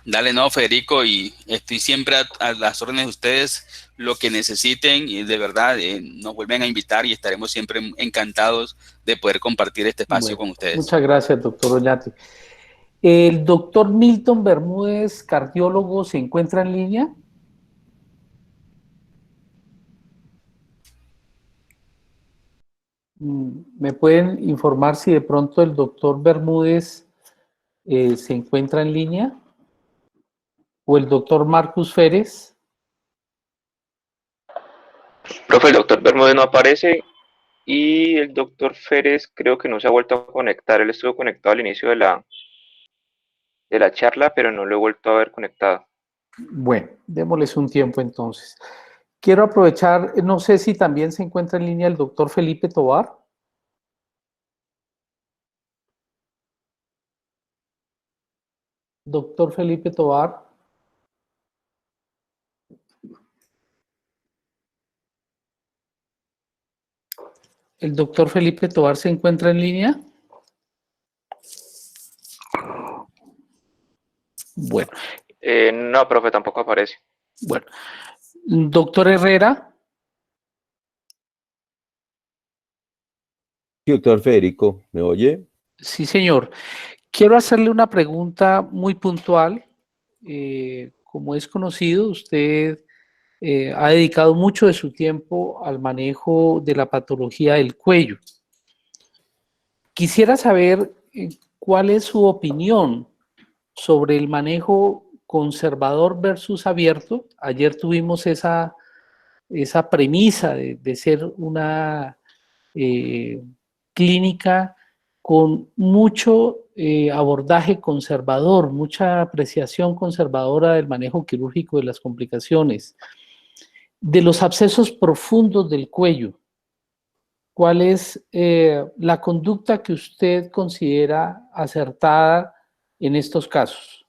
Dale, no, Federico, y estoy siempre a las órdenes de ustedes, lo que necesiten, y de verdad nos vuelven a invitar y estaremos siempre encantados de poder compartir este espacio con ustedes. Muchas gracias, doctor Oñate. El doctor Milton Bermúdez, cardiólogo, ¿se encuentra en línea? ¿Me pueden informar si de pronto el doctor Bermúdez se encuentra en línea? ¿O el doctor Marcus Férez? Profe, el doctor Bermúdez no aparece y el doctor Férez creo que no se ha vuelto a conectar. Él estuvo conectado al inicio de la charla, pero no lo he vuelto a ver conectado. Bueno, démosles un tiempo entonces. Quiero aprovechar, no sé si también se encuentra en línea el doctor Felipe Tovar. Doctor Felipe Tovar. ¿El doctor Felipe Tovar se encuentra en línea? Bueno. No, profe, tampoco aparece. Bueno. Doctor Herrera. Doctor Federico, ¿me oye? Sí, señor. Quiero hacerle una pregunta muy puntual. Como es conocido, usted ha dedicado mucho de su tiempo al manejo de la patología del cuello. Quisiera saber cuál es su opinión sobre el manejo conservador versus abierto. Ayer tuvimos esa premisa de ser una clínica con mucho abordaje conservador, mucha apreciación conservadora del manejo quirúrgico de las complicaciones. De los abscesos profundos del cuello, ¿cuál es la conducta que usted considera acertada en estos casos?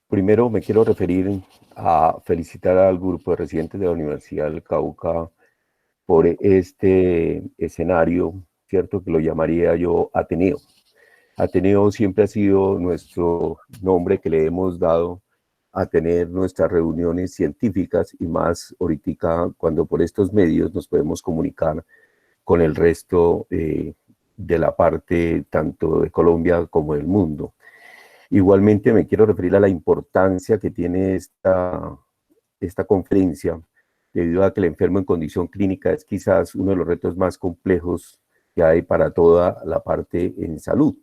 Primero me quiero referir a felicitar al grupo de residentes de la Universidad del Cauca por este escenario, ¿cierto? Que lo llamaría yo Ateneo. Ateneo siempre ha sido nuestro nombre que le hemos dado a tener nuestras reuniones científicas y más ahorita cuando por estos medios nos podemos comunicar con el resto de la parte tanto de Colombia como del mundo. Igualmente me quiero referir a la importancia que tiene esta conferencia debido a que el enfermo en condición clínica es quizás uno de los retos más complejos que hay para toda la parte en salud.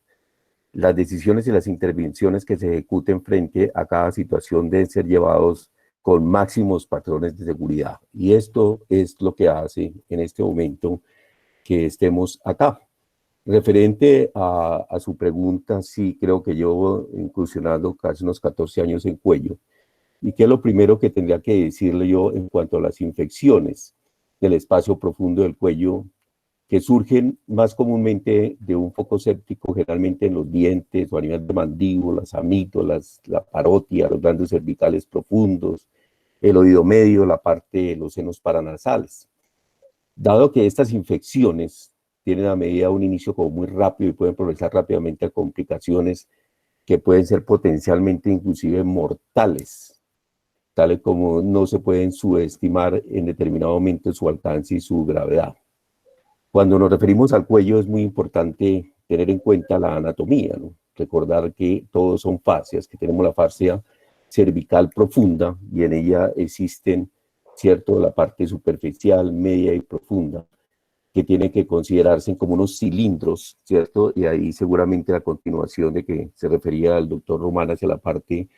Las decisiones y las intervenciones que se ejecuten frente a cada situación deben ser llevados con máximos patrones de seguridad. Y esto es lo que hace en este momento que estemos acá. Referente a su pregunta, sí creo que llevo incursionando casi unos 14 años en cuello. ¿Y qué es lo primero que tendría que decirle yo en cuanto a las infecciones del espacio profundo del cuello que surgen más comúnmente de un foco séptico, generalmente en los dientes o a nivel de mandíbulas, amígdalas, la parótida, los glandos cervicales profundos, el oído medio, la parte de los senos paranasales? Dado que estas infecciones tienen a medida un inicio como muy rápido y pueden progresar rápidamente a complicaciones que pueden ser potencialmente inclusive mortales, tales como no se pueden subestimar en determinado momento su alcance y su gravedad. Cuando nos referimos al cuello es muy importante tener en cuenta la anatomía, ¿no? Recordar que todos son fascias, que tenemos la fascia cervical profunda y en ella existen, ¿cierto?, la parte superficial, media y profunda, que tienen que considerarse como unos cilindros, ¿cierto? Y ahí seguramente la continuación de que se refería al doctor Román hacia la parte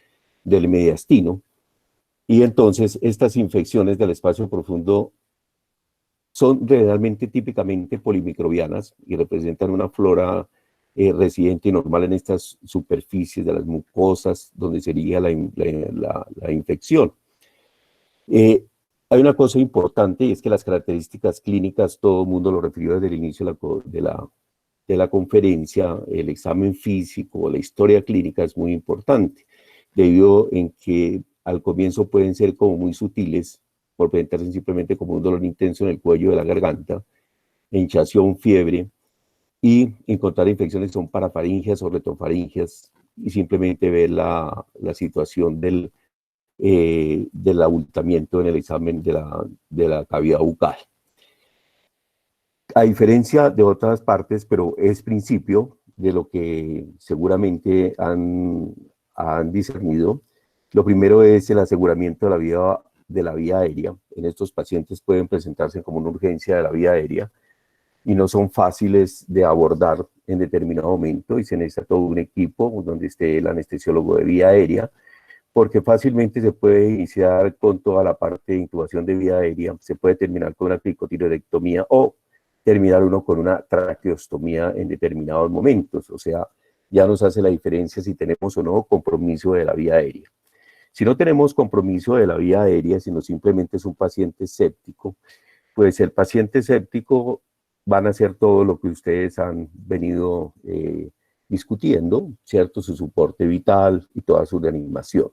del mediastino. Y entonces estas infecciones del espacio profundo son realmente típicamente polimicrobianas y representan una flora residente y normal en estas superficies de las mucosas donde sería la infección. Hay una cosa importante y es que las características clínicas, todo el mundo lo refirió desde el inicio de la conferencia, el examen físico, la historia clínica es muy importante, debido en que al comienzo pueden ser como muy sutiles, por presentarse simplemente como un dolor intenso en el cuello de la garganta, hinchazón, fiebre, y encontrar infecciones que son parafaringias o retrofaringias, y simplemente ver la situación del abultamiento en el examen de la cavidad bucal. A diferencia de otras partes, pero es principio de lo que seguramente han discernido, lo primero es el aseguramiento de la vía aérea. En estos pacientes pueden presentarse como una urgencia de la vía aérea y no son fáciles de abordar en determinado momento y se necesita todo un equipo donde esté el anestesiólogo de vía aérea, porque fácilmente se puede iniciar con toda la parte de intubación de vía aérea, se puede terminar con una cricotiroidectomía o terminar uno con una traqueostomía en determinados momentos. O sea, ya nos hace la diferencia si tenemos o no compromiso de la vía aérea. Si no tenemos compromiso de la vía aérea, sino simplemente es un paciente séptico, pues el paciente séptico van a hacer todo lo que ustedes han venido discutiendo, ¿cierto? Su soporte vital y toda su reanimación.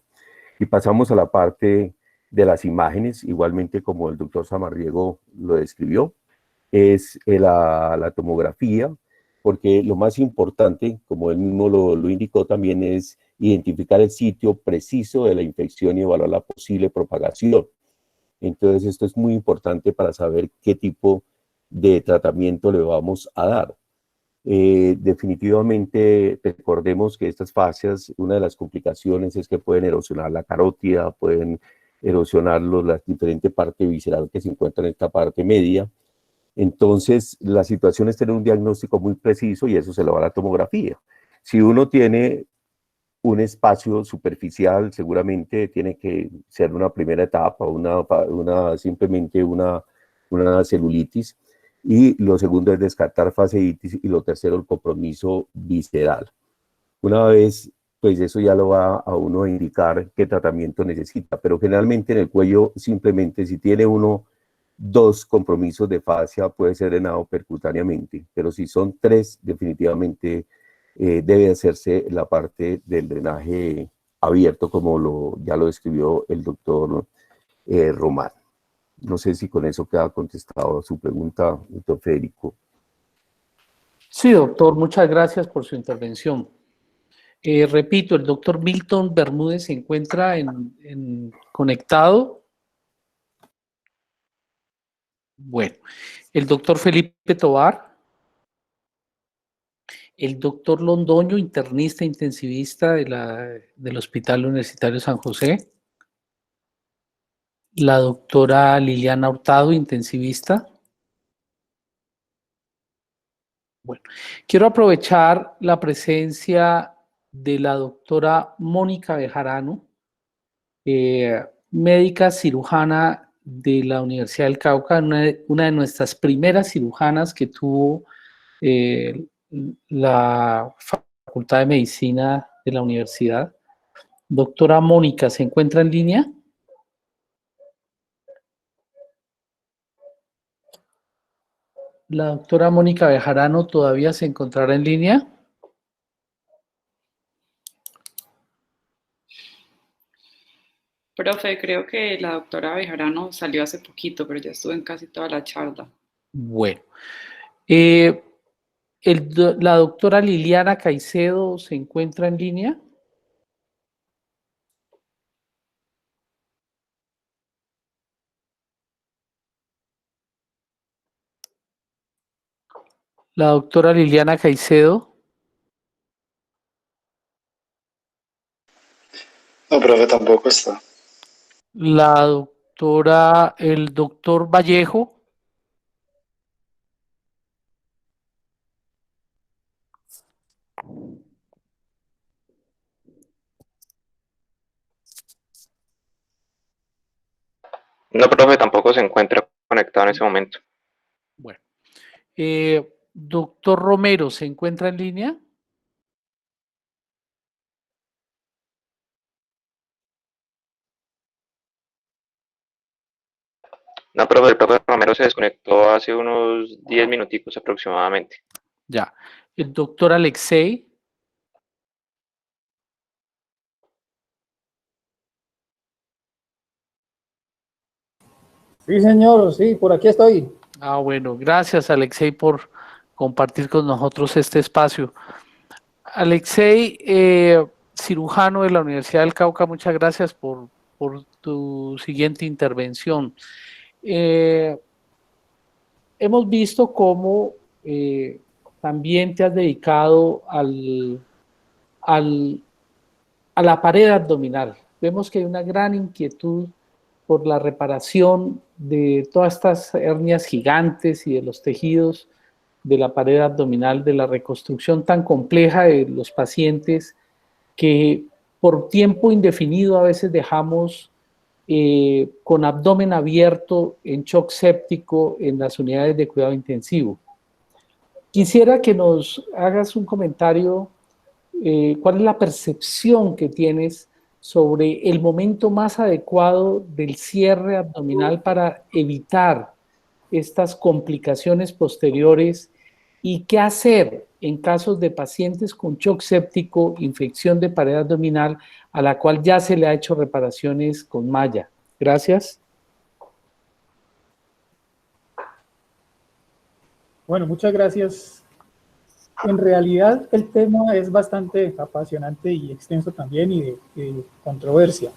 Y pasamos a la parte de las imágenes, igualmente como el doctor Sammarriego lo describió, es la tomografía, porque lo más importante, como él mismo lo indicó también, es identificar el sitio preciso de la infección y evaluar la posible propagación. Entonces esto es muy importante para saber qué tipo de tratamiento le vamos a dar. Definitivamente recordemos que estas fascias, una de las complicaciones es que pueden erosionar la carótida, pueden erosionar la diferente parte visceral que se encuentra en esta parte media. Entonces la situación es tener un diagnóstico muy preciso y eso se lo va a la tomografía. Si uno tiene un espacio superficial, seguramente tiene que ser una primera etapa, simplemente una celulitis. Y lo segundo es descartar fasciitis y lo tercero el compromiso visceral. Una vez, pues eso ya lo va a uno a indicar qué tratamiento necesita, pero generalmente en el cuello simplemente si tiene uno 2 compromisos de fascia puede ser drenado percutáneamente, pero si son 3 definitivamente debe hacerse la parte del drenaje abierto como ya lo describió el doctor Román. No sé si con eso queda contestado su pregunta, doctor Federico. Sí, doctor, muchas gracias por su intervención. Repito, el doctor Milton Bermúdez se encuentra conectado. Bueno, el doctor Felipe Tovar, el doctor Londoño, internista intensivista del Hospital Universitario San José, la doctora Liliana Hurtado, intensivista. Bueno, quiero aprovechar la presencia de la doctora Mónica Bejarano, médica cirujana de la Universidad del Cauca, una de nuestras primeras cirujanas que tuvo la Facultad de Medicina de la universidad. Doctora Mónica, ¿se encuentra en línea? La doctora Mónica Bejarano todavía se encontrará en línea. Profe, creo que la doctora Bejarano salió hace poquito, pero ya estuve en casi toda la charla. Bueno, La doctora Liliana Caicedo se encuentra en línea. La doctora Liliana Caicedo. No, profe, tampoco está. El doctor Vallejo. No, profe, tampoco se encuentra conectado en ese momento. Bueno. Doctor Romero, ¿se encuentra en línea? No, profe, el profe Romero se desconectó hace unos 10 minuticos aproximadamente. Ya. El doctor Alexei. Sí, señor, sí, por aquí estoy. Ah, bueno, gracias Alexei por compartir con nosotros este espacio. Alexei, cirujano de la Universidad del Cauca, muchas gracias por tu siguiente intervención. Hemos visto cómo también te has dedicado a la pared abdominal. Vemos que hay una gran inquietud por la reparación de todas estas hernias gigantes y de los tejidos de la pared abdominal, de la reconstrucción tan compleja de los pacientes que por tiempo indefinido a veces dejamos con abdomen abierto, en shock séptico, en las unidades de cuidado intensivo. Quisiera que nos hagas un comentario, ¿cuál es la percepción que tienes sobre el momento más adecuado del cierre abdominal para evitar estas complicaciones posteriores y qué hacer en casos de pacientes con shock séptico, infección de pared abdominal, a la cual ya se le ha hecho reparaciones con malla? Gracias. Bueno, muchas gracias. En realidad el tema es bastante apasionante y extenso también y de controversia.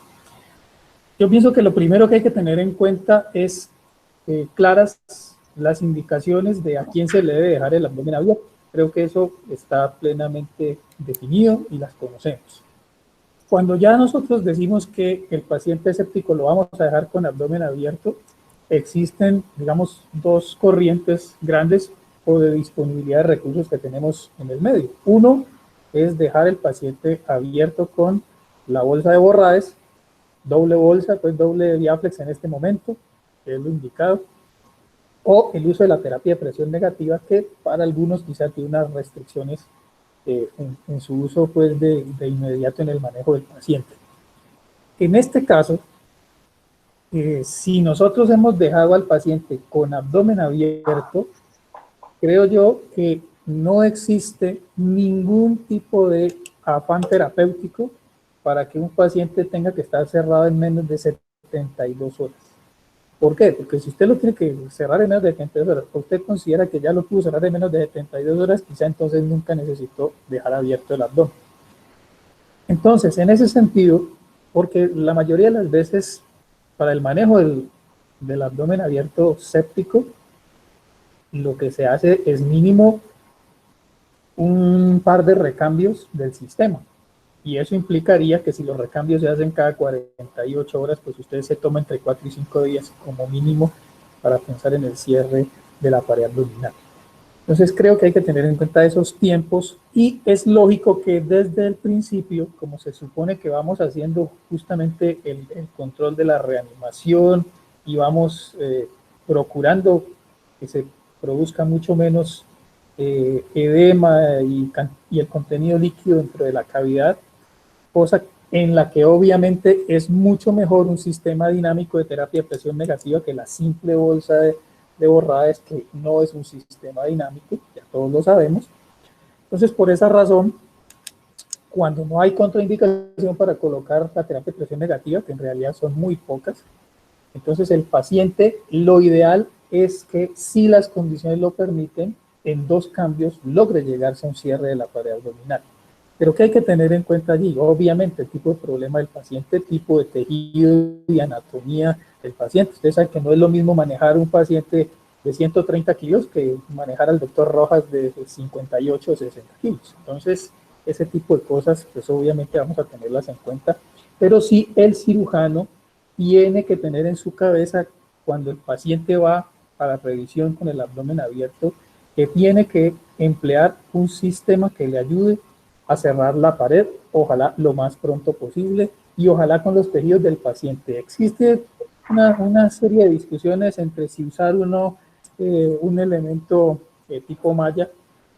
Yo pienso que lo primero que hay que tener en cuenta es claras las indicaciones de a quién se le debe dejar el abdomen abierto. Creo que eso está plenamente definido y las conocemos. Cuando ya nosotros decimos que el paciente escéptico lo vamos a dejar con abdomen abierto, existen, digamos, dos corrientes grandes o de disponibilidad de recursos que tenemos en el medio. Uno es dejar el paciente abierto con la bolsa de Borrades, doble bolsa, pues doble diaflex en este momento, que es lo indicado, o el uso de la terapia de presión negativa, que para algunos quizá tiene unas restricciones en su uso pues de inmediato en el manejo del paciente. En este caso, si nosotros hemos dejado al paciente con abdomen abierto, creo yo que no existe ningún tipo de afán terapéutico para que un paciente tenga que estar cerrado en menos de 72 horas. ¿Por qué? Porque si usted lo tiene que cerrar en menos de 72 horas, usted considera que ya lo pudo cerrar en menos de 72 horas, quizá entonces nunca necesitó dejar abierto el abdomen. Entonces, en ese sentido, porque la mayoría de las veces para el manejo del abdomen abierto séptico, lo que se hace es mínimo un par de recambios del sistema. Y eso implicaría que si los recambios se hacen cada 48 horas, pues usted se toma entre 4 y 5 días como mínimo para pensar en el cierre de la pared abdominal. Entonces creo que hay que tener en cuenta esos tiempos y es lógico que desde el principio, como se supone que vamos haciendo justamente el control de la reanimación y vamos procurando que se produzca mucho menos edema y el contenido líquido dentro de la cavidad, cosa en la que obviamente es mucho mejor un sistema dinámico de terapia de presión negativa que la simple bolsa de Borrades, que no es un sistema dinámico, ya todos lo sabemos. Entonces, por esa razón, cuando no hay contraindicación para colocar la terapia de presión negativa, que en realidad son muy pocas, entonces el paciente, lo ideal es que si las condiciones lo permiten, en 2 cambios logre llegarse a un cierre de la pared abdominal. Pero ¿qué hay que tener en cuenta allí? Obviamente el tipo de problema del paciente, tipo de tejido y anatomía del paciente. Ustedes saben que no es lo mismo manejar un paciente de 130 kilos que manejar al doctor Rojas de 58 o 60 kilos. Entonces, ese tipo de cosas, pues obviamente vamos a tenerlas en cuenta. Pero sí, el cirujano tiene que tener en su cabeza, cuando el paciente va a la revisión con el abdomen abierto, que tiene que emplear un sistema que le ayude a cerrar la pared, ojalá lo más pronto posible y ojalá con los tejidos del paciente. Existe una serie de discusiones entre si usar uno un elemento tipo malla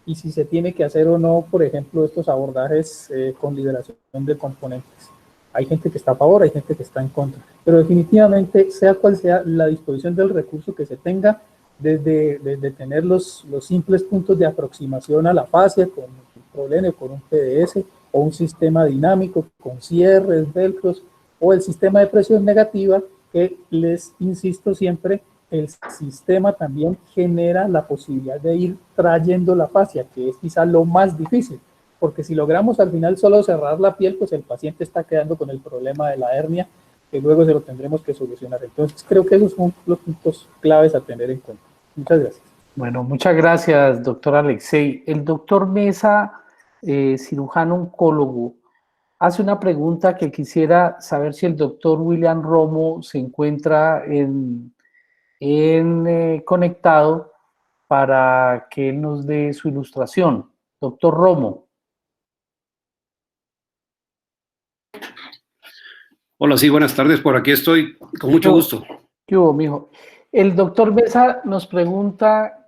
y si se tiene que hacer o no, por ejemplo, estos abordajes con liberación de componentes. Hay gente que está a favor, hay gente que está en contra, pero definitivamente, sea cual sea la disposición del recurso que se tenga, desde tener los simples puntos de aproximación a la fascia con un problema, con un PDS, o un sistema dinámico con cierres, velcros, o el sistema de presión negativa, que les insisto siempre, el sistema también genera la posibilidad de ir trayendo la fascia, que es quizá lo más difícil, porque si logramos al final solo cerrar la piel, pues el paciente está quedando con el problema de la hernia, que luego se lo tendremos que solucionar. Entonces creo que esos son los puntos claves a tener en cuenta. Muchas gracias. Bueno, muchas gracias, doctor Alexei. El doctor Mesa, cirujano oncólogo, hace una pregunta que quisiera saber si el doctor William Romo se encuentra conectado para que él nos dé su ilustración. Doctor Romo. Hola, sí, buenas tardes, por aquí estoy, con mucho gusto. ¿Qué hubo, mijo? El doctor Mesa nos pregunta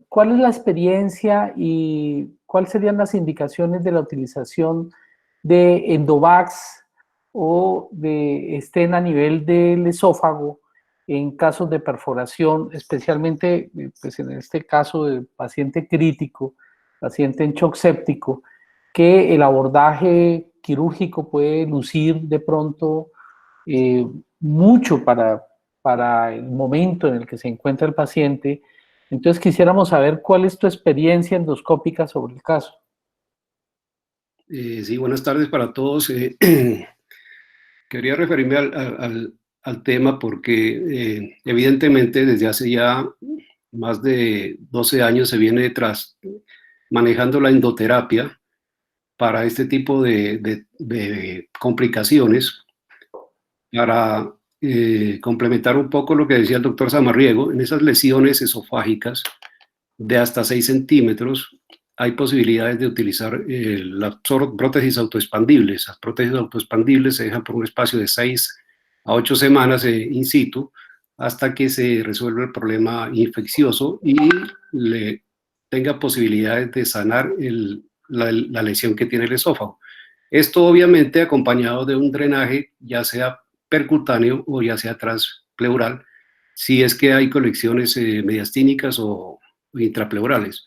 cuál es la experiencia y cuáles serían las indicaciones de la utilización de Endovax o de estén a nivel del esófago en casos de perforación, especialmente pues en este caso de paciente crítico, paciente en shock séptico, que el abordaje quirúrgico puede lucir de pronto mucho para el momento en el que se encuentra el paciente. Entonces quisiéramos saber cuál es tu experiencia endoscópica sobre el caso. Sí, buenas tardes para todos. Quería referirme al tema porque evidentemente desde hace ya más de 12 años se viene manejando la endoterapia para este tipo de complicaciones, para complementar un poco lo que decía el doctor Samarriego. En esas lesiones esofágicas de hasta 6 centímetros hay posibilidades de utilizar las prótesis autoexpandibles. Las prótesis autoexpandibles se dejan por un espacio de 6 a 8 semanas in situ hasta que se resuelve el problema infeccioso y le tenga posibilidades de sanar la lesión que tiene el esófago. Esto obviamente acompañado de un drenaje, ya sea percutáneo o ya sea transpleural, si es que hay colecciones mediastínicas o intrapleurales.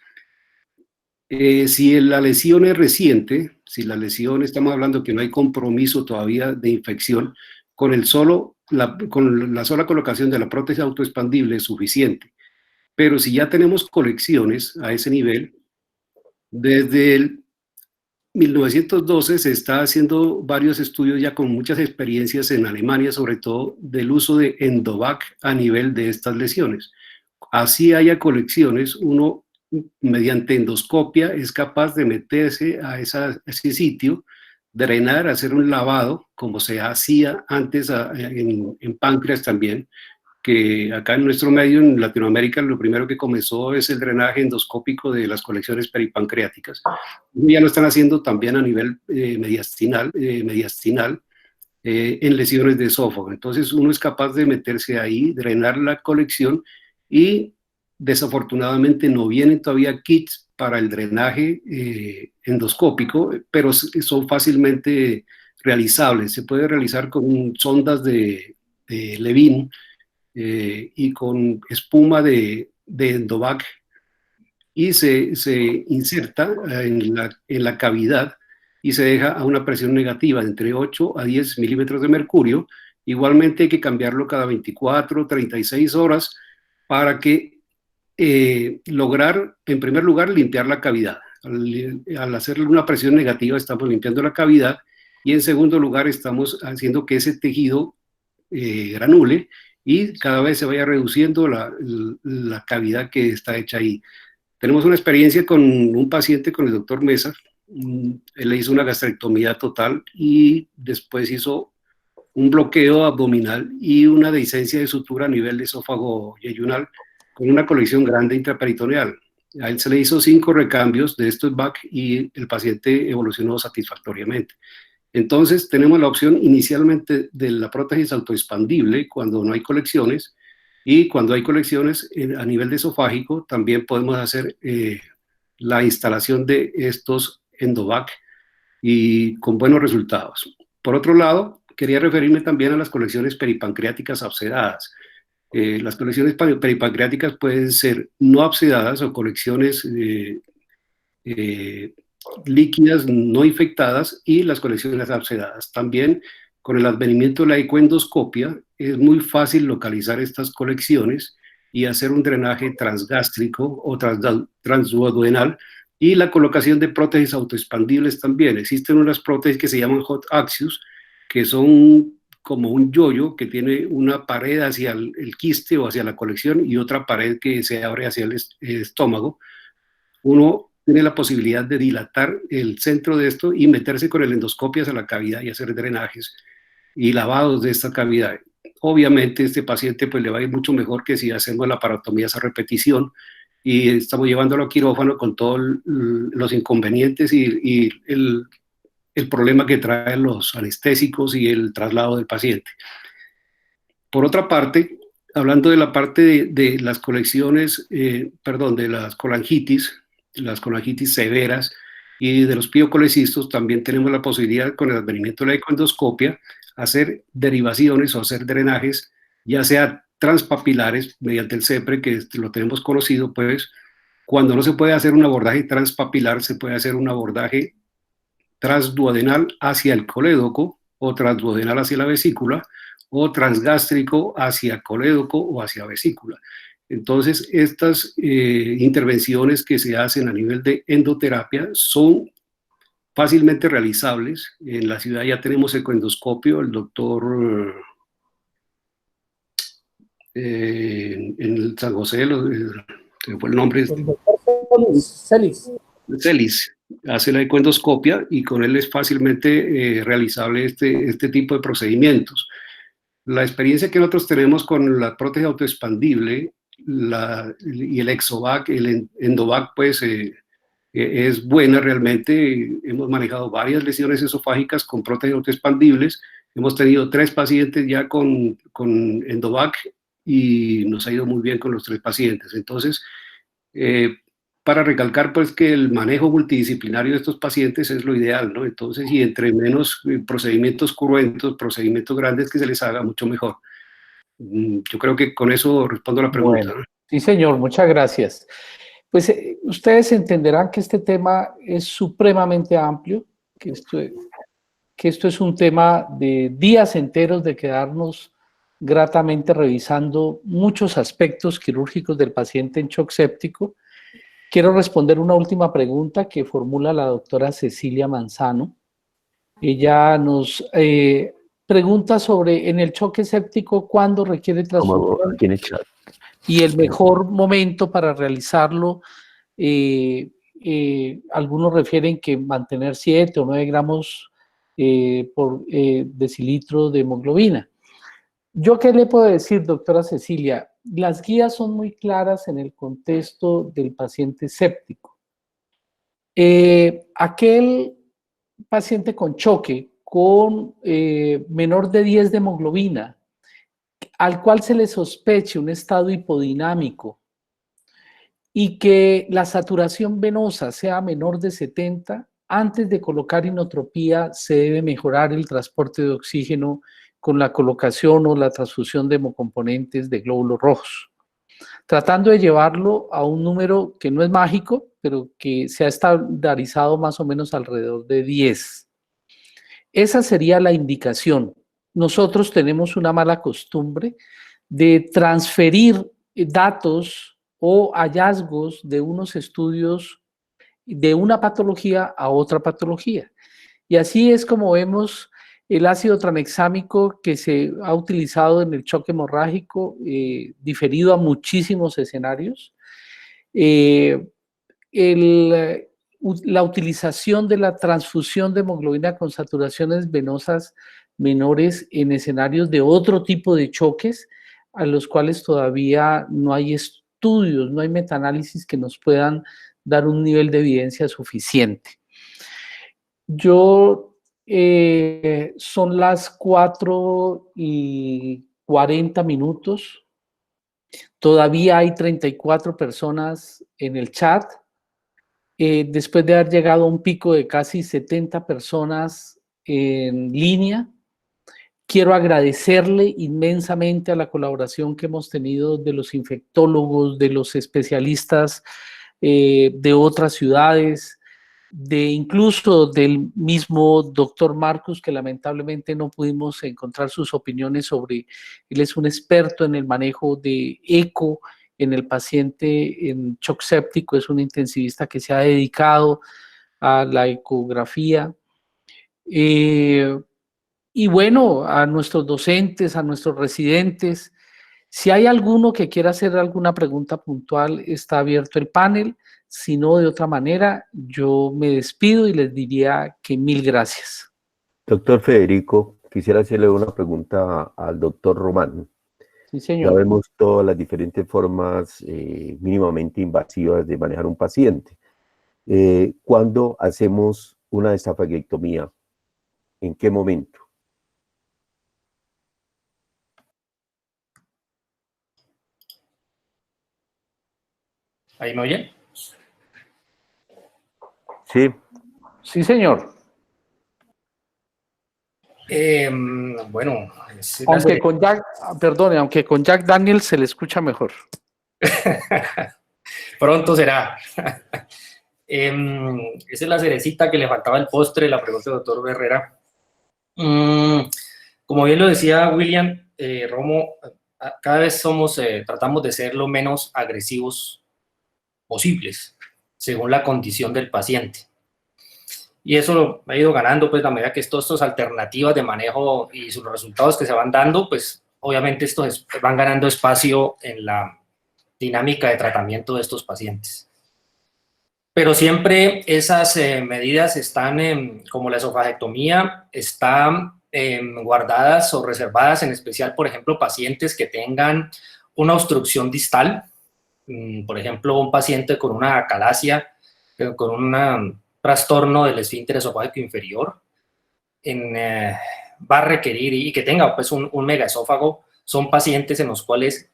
Si la lesión es reciente, si la lesión, estamos hablando que no hay compromiso todavía de infección, con la sola colocación de la prótesis autoexpandible es suficiente. Pero si ya tenemos colecciones a ese nivel, desde el 1912 se está haciendo varios estudios ya con muchas experiencias en Alemania, sobre todo del uso de Endovac a nivel de estas lesiones. Así haya colecciones, uno mediante endoscopia es capaz de meterse a ese sitio, drenar, hacer un lavado, como se hacía antes en páncreas también, que acá en nuestro medio, en Latinoamérica, lo primero que comenzó es el drenaje endoscópico de las colecciones peripancreáticas. Ya lo están haciendo también a nivel mediastinal en lesiones de esófago. Entonces uno es capaz de meterse ahí, drenar la colección y desafortunadamente no vienen todavía kits para el drenaje endoscópico, pero son fácilmente realizables. Se puede realizar con sondas de Levin, y con espuma de Endovac, y se inserta en la cavidad y se deja a una presión negativa de entre 8 a 10 milímetros de mercurio. Igualmente hay que cambiarlo cada 24, 36 horas para que lograr, en primer lugar, limpiar la cavidad. Al hacerle una presión negativa estamos limpiando la cavidad y en segundo lugar estamos haciendo que ese tejido granule y cada vez se vaya reduciendo la cavidad que está hecha ahí. Tenemos una experiencia con un paciente, con el doctor Mesa. Él le hizo una gastrectomía total y después hizo un bloqueo abdominal y una dehiscencia de sutura a nivel de esófago yeyunal con una colección grande intraperitoneal. A él se le hizo 5 recambios de estos BAC y el paciente evolucionó satisfactoriamente. Entonces tenemos la opción inicialmente de la prótesis autoexpandible cuando no hay colecciones, y cuando hay colecciones a nivel de esofágico también podemos hacer la instalación de estos endovac y con buenos resultados. Por otro lado, quería referirme también a las colecciones peripancreáticas abscedadas. Las colecciones peripancreáticas pueden ser no abscedadas o colecciones líquidas no infectadas y las colecciones abscedadas. También con el advenimiento de la ecoendoscopia es muy fácil localizar estas colecciones y hacer un drenaje transgástrico o transduodenal y la colocación de prótesis autoexpandibles también. Existen unas prótesis que se llaman hot axius, que son como un yoyo que tiene una pared hacia el quiste o hacia la colección y otra pared que se abre hacia el estómago. Uno tiene la posibilidad de dilatar el centro de esto y meterse con el endoscopio hacia la cavidad y hacer drenajes y lavados de esta cavidad. Obviamente este paciente pues le va a ir mucho mejor que si hacemos la parotomía a repetición y estamos llevándolo a quirófano con todos los inconvenientes y el problema que traen los anestésicos y el traslado del paciente. Por otra parte, hablando de la parte de las colecciones, de las colangitis severas y de los piocolecistos, también tenemos la posibilidad con el advenimiento de la ecoendoscopia hacer derivaciones o hacer drenajes, ya sea transpapilares mediante el CEPRE, que lo tenemos conocido, pues cuando no se puede hacer un abordaje transpapilar, se puede hacer un abordaje transduodenal hacia el colédoco o transduodenal hacia la vesícula o transgástrico hacia colédoco o hacia vesícula. Entonces, estas intervenciones que se hacen a nivel de endoterapia son fácilmente realizables. En la ciudad ya tenemos ecoendoscopio, el doctor en el San José, ¿qué fue el nombre? El doctor Celis hace la ecoendoscopia y con él es fácilmente realizable este tipo de procedimientos. La experiencia que nosotros tenemos con la prótesis autoexpandible y el Exovac, el Endovac, pues es buena realmente. Hemos manejado varias lesiones esofágicas con prótesis autoexpandibles. Hemos tenido 3 pacientes ya con Endovac y nos ha ido muy bien con los 3 pacientes. Entonces, para recalcar pues que el manejo multidisciplinario de estos pacientes es lo ideal, ¿no? Entonces, y entre menos procedimientos cruentos, procedimientos grandes que se les haga, mucho mejor. Yo creo que con eso respondo a la pregunta. Bueno, sí, señor, muchas gracias. Pues ustedes entenderán que este tema es supremamente amplio, que esto es un tema de días enteros de quedarnos gratamente revisando muchos aspectos quirúrgicos del paciente en shock séptico. Quiero responder una última pregunta que formula la doctora Cecilia Manzano. Ella nos pregunta sobre en el choque séptico cuándo requiere transfusión y el mejor momento para realizarlo. Algunos refieren que mantener 7 o 9 gramos por decilitro de hemoglobina. ¿Yo qué le puedo decir, doctora Cecilia? Las guías son muy claras en el contexto del paciente séptico. Aquel paciente con choque, con menor de 10 de hemoglobina, al cual se le sospeche un estado hipodinámico y que la saturación venosa sea menor de 70, antes de colocar inotropía se debe mejorar el transporte de oxígeno con la colocación o la transfusión de hemocomponentes de glóbulos rojos, tratando de llevarlo a un número que no es mágico, pero que se ha estandarizado más o menos alrededor de 10. Esa sería la indicación. Nosotros tenemos una mala costumbre de transferir datos o hallazgos de unos estudios de una patología a otra patología. Y así es como vemos el ácido tranexámico que se ha utilizado en el choque hemorrágico, diferido a muchísimos escenarios. La utilización de la transfusión de hemoglobina con saturaciones venosas menores en escenarios de otro tipo de choques, a los cuales todavía no hay estudios, no hay metaanálisis que nos puedan dar un nivel de evidencia suficiente. Son las 4:40. Todavía hay 34 personas en el chat. Después de haber llegado a un pico de casi 70 personas en línea, quiero agradecerle inmensamente a la colaboración que hemos tenido de los infectólogos, de los especialistas de otras ciudades, incluso del mismo doctor Marcus, que lamentablemente no pudimos encontrar sus opiniones sobre. Él es un experto en el manejo de eco en el paciente en shock séptico, es un intensivista que se ha dedicado a la ecografía. Y bueno, a nuestros docentes, a nuestros residentes, si hay alguno que quiera hacer alguna pregunta puntual, está abierto el panel. Si no, de otra manera, yo me despido y les diría que mil gracias. Doctor Federico, quisiera hacerle una pregunta al doctor Román. Sí, señor. Ya vemos todas las diferentes formas mínimamente invasivas de manejar un paciente. ¿Cuándo hacemos una esofageectomía? ¿En qué momento? ¿Ahí me oyen? Sí. Sí, señor. Bueno, aunque con Jack Daniels se le escucha mejor. Pronto será. Esa es la cerecita que le faltaba el postre, la pregunta del doctor Herrera. Como bien lo decía William, Romo, cada vez tratamos de ser lo menos agresivos posibles, según la condición del paciente. Y eso lo ha ido ganando, pues, a medida que estas alternativas de manejo y sus resultados que se van dando, pues, obviamente estos van ganando espacio en la dinámica de tratamiento de estos pacientes. Pero siempre esas medidas están, como la esofagectomía, están guardadas o reservadas, en especial, por ejemplo, pacientes que tengan una obstrucción distal, por ejemplo, un paciente con una acalasia, con un trastorno del esfínter esofágico inferior, va a requerir, y que tenga pues un megaesófago, son pacientes en los cuales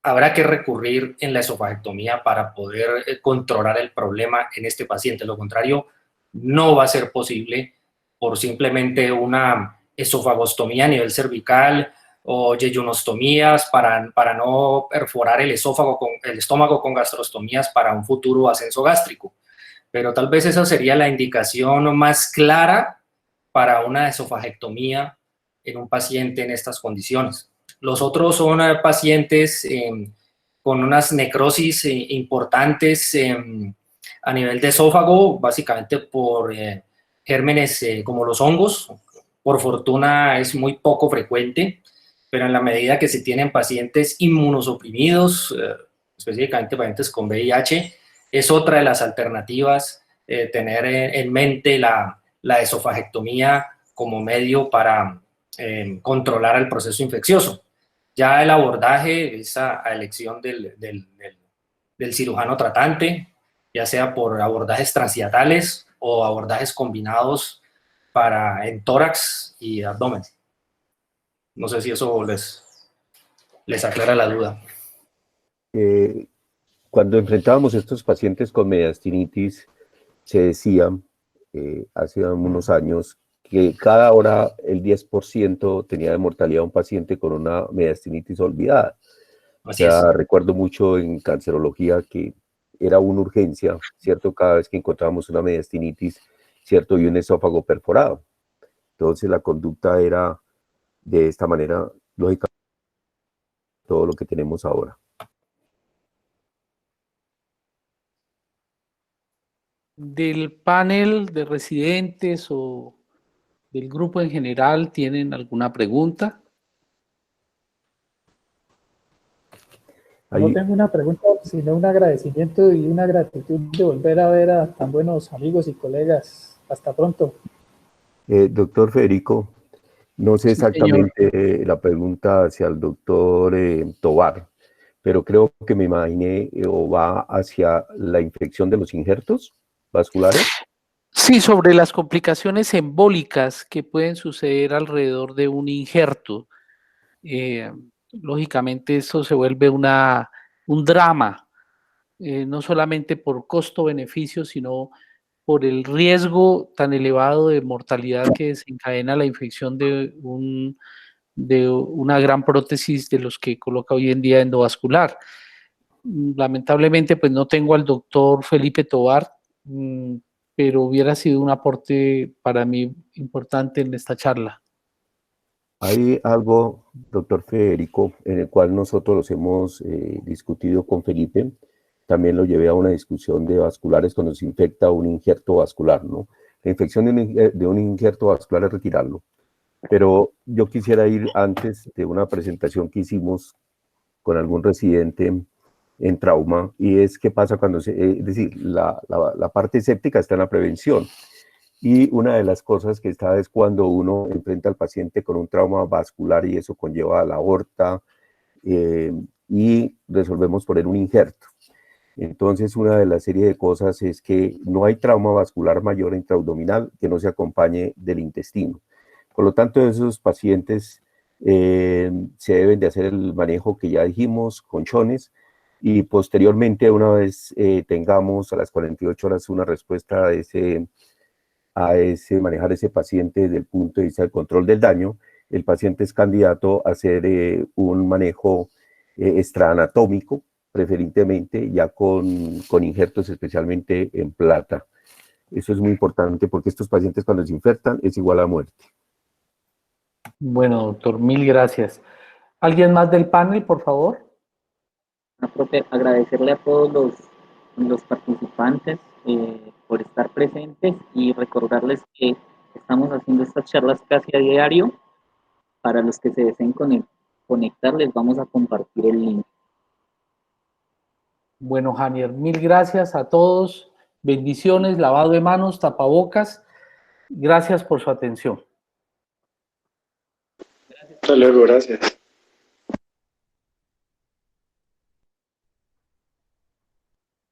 habrá que recurrir en la esofagectomía para poder controlar el problema en este paciente. Lo contrario, no va a ser posible por simplemente una esofagostomía a nivel cervical o yeyonostomías para no perforar el estómago con gastrostomías para un futuro ascenso gástrico. Pero tal vez esa sería la indicación más clara para una esofagectomía en un paciente en estas condiciones. Los otros son pacientes con unas necrosis importantes a nivel de esófago, básicamente por gérmenes como los hongos. Por fortuna es muy poco frecuente, pero en la medida que se tienen pacientes inmunosuprimidos, específicamente pacientes con VIH, es otra de las alternativas, tener en mente la esofagectomía como medio para controlar el proceso infeccioso. Ya el abordaje es a elección del cirujano tratante, ya sea por abordajes transhiatales o abordajes combinados en tórax y abdomen. No sé si eso les aclara la duda. Cuando enfrentábamos estos pacientes con mediastinitis, se decía hace unos años que cada hora el 10% tenía de mortalidad un paciente con una mediastinitis olvidada. Así es. Recuerdo mucho en cancerología que era una urgencia, ¿cierto? Cada vez que encontrábamos una mediastinitis, ¿cierto? Y un esófago perforado. Entonces la conducta era de esta manera, lógicamente, todo lo que tenemos ahora. del panel de residentes o del grupo en general tienen alguna pregunta? No tengo una pregunta, sino un agradecimiento y una gratitud de volver a ver a tan buenos amigos y colegas. Hasta pronto. Doctor Federico, no sé Sí, señor. exactamente la pregunta hacia el doctor Tovar, pero creo que me imaginé o va hacia la infección de los injertos vasculares. Sí, sobre las complicaciones embólicas que pueden suceder alrededor de un injerto. Lógicamente eso se vuelve un drama, no solamente por costo-beneficio, sino por el riesgo tan elevado de mortalidad que desencadena la infección de una gran prótesis de los que coloca hoy en día endovascular. Lamentablemente, pues no tengo al doctor Felipe Tovar, pero hubiera sido un aporte para mí importante en esta charla. Hay algo, doctor Federico, en el cual nosotros los hemos discutido con Felipe. También lo llevé a una discusión de vasculares cuando se infecta un injerto vascular, ¿no? La infección de un injerto vascular es retirarlo. Pero yo quisiera ir antes de una presentación que hicimos con algún residente en trauma, y es qué pasa cuando es decir, la parte séptica está en la prevención. Y una de las cosas que está es cuando uno enfrenta al paciente con un trauma vascular y eso conlleva a la aorta y resolvemos poner un injerto. Entonces, una de las series de cosas es que no hay trauma vascular mayor intraabdominal que no se acompañe del intestino. Por lo tanto, esos pacientes se deben de hacer el manejo que ya dijimos, conchones, y posteriormente, una vez tengamos a las 48 horas una respuesta a manejar ese paciente desde el punto de vista del control del daño, el paciente es candidato a hacer un manejo extraanatómico, preferentemente ya con injertos especialmente en plata. Eso es muy importante porque estos pacientes cuando se infectan es igual a muerte. Bueno, doctor, mil gracias. ¿Alguien más del panel, por favor? Profe, agradecerle a todos los participantes por estar presentes y recordarles que estamos haciendo estas charlas casi a diario. Para los que se deseen conectar, les vamos a compartir el link. Bueno, Janier, mil gracias a todos. Bendiciones, lavado de manos, tapabocas. Gracias por su atención. Hasta luego, gracias.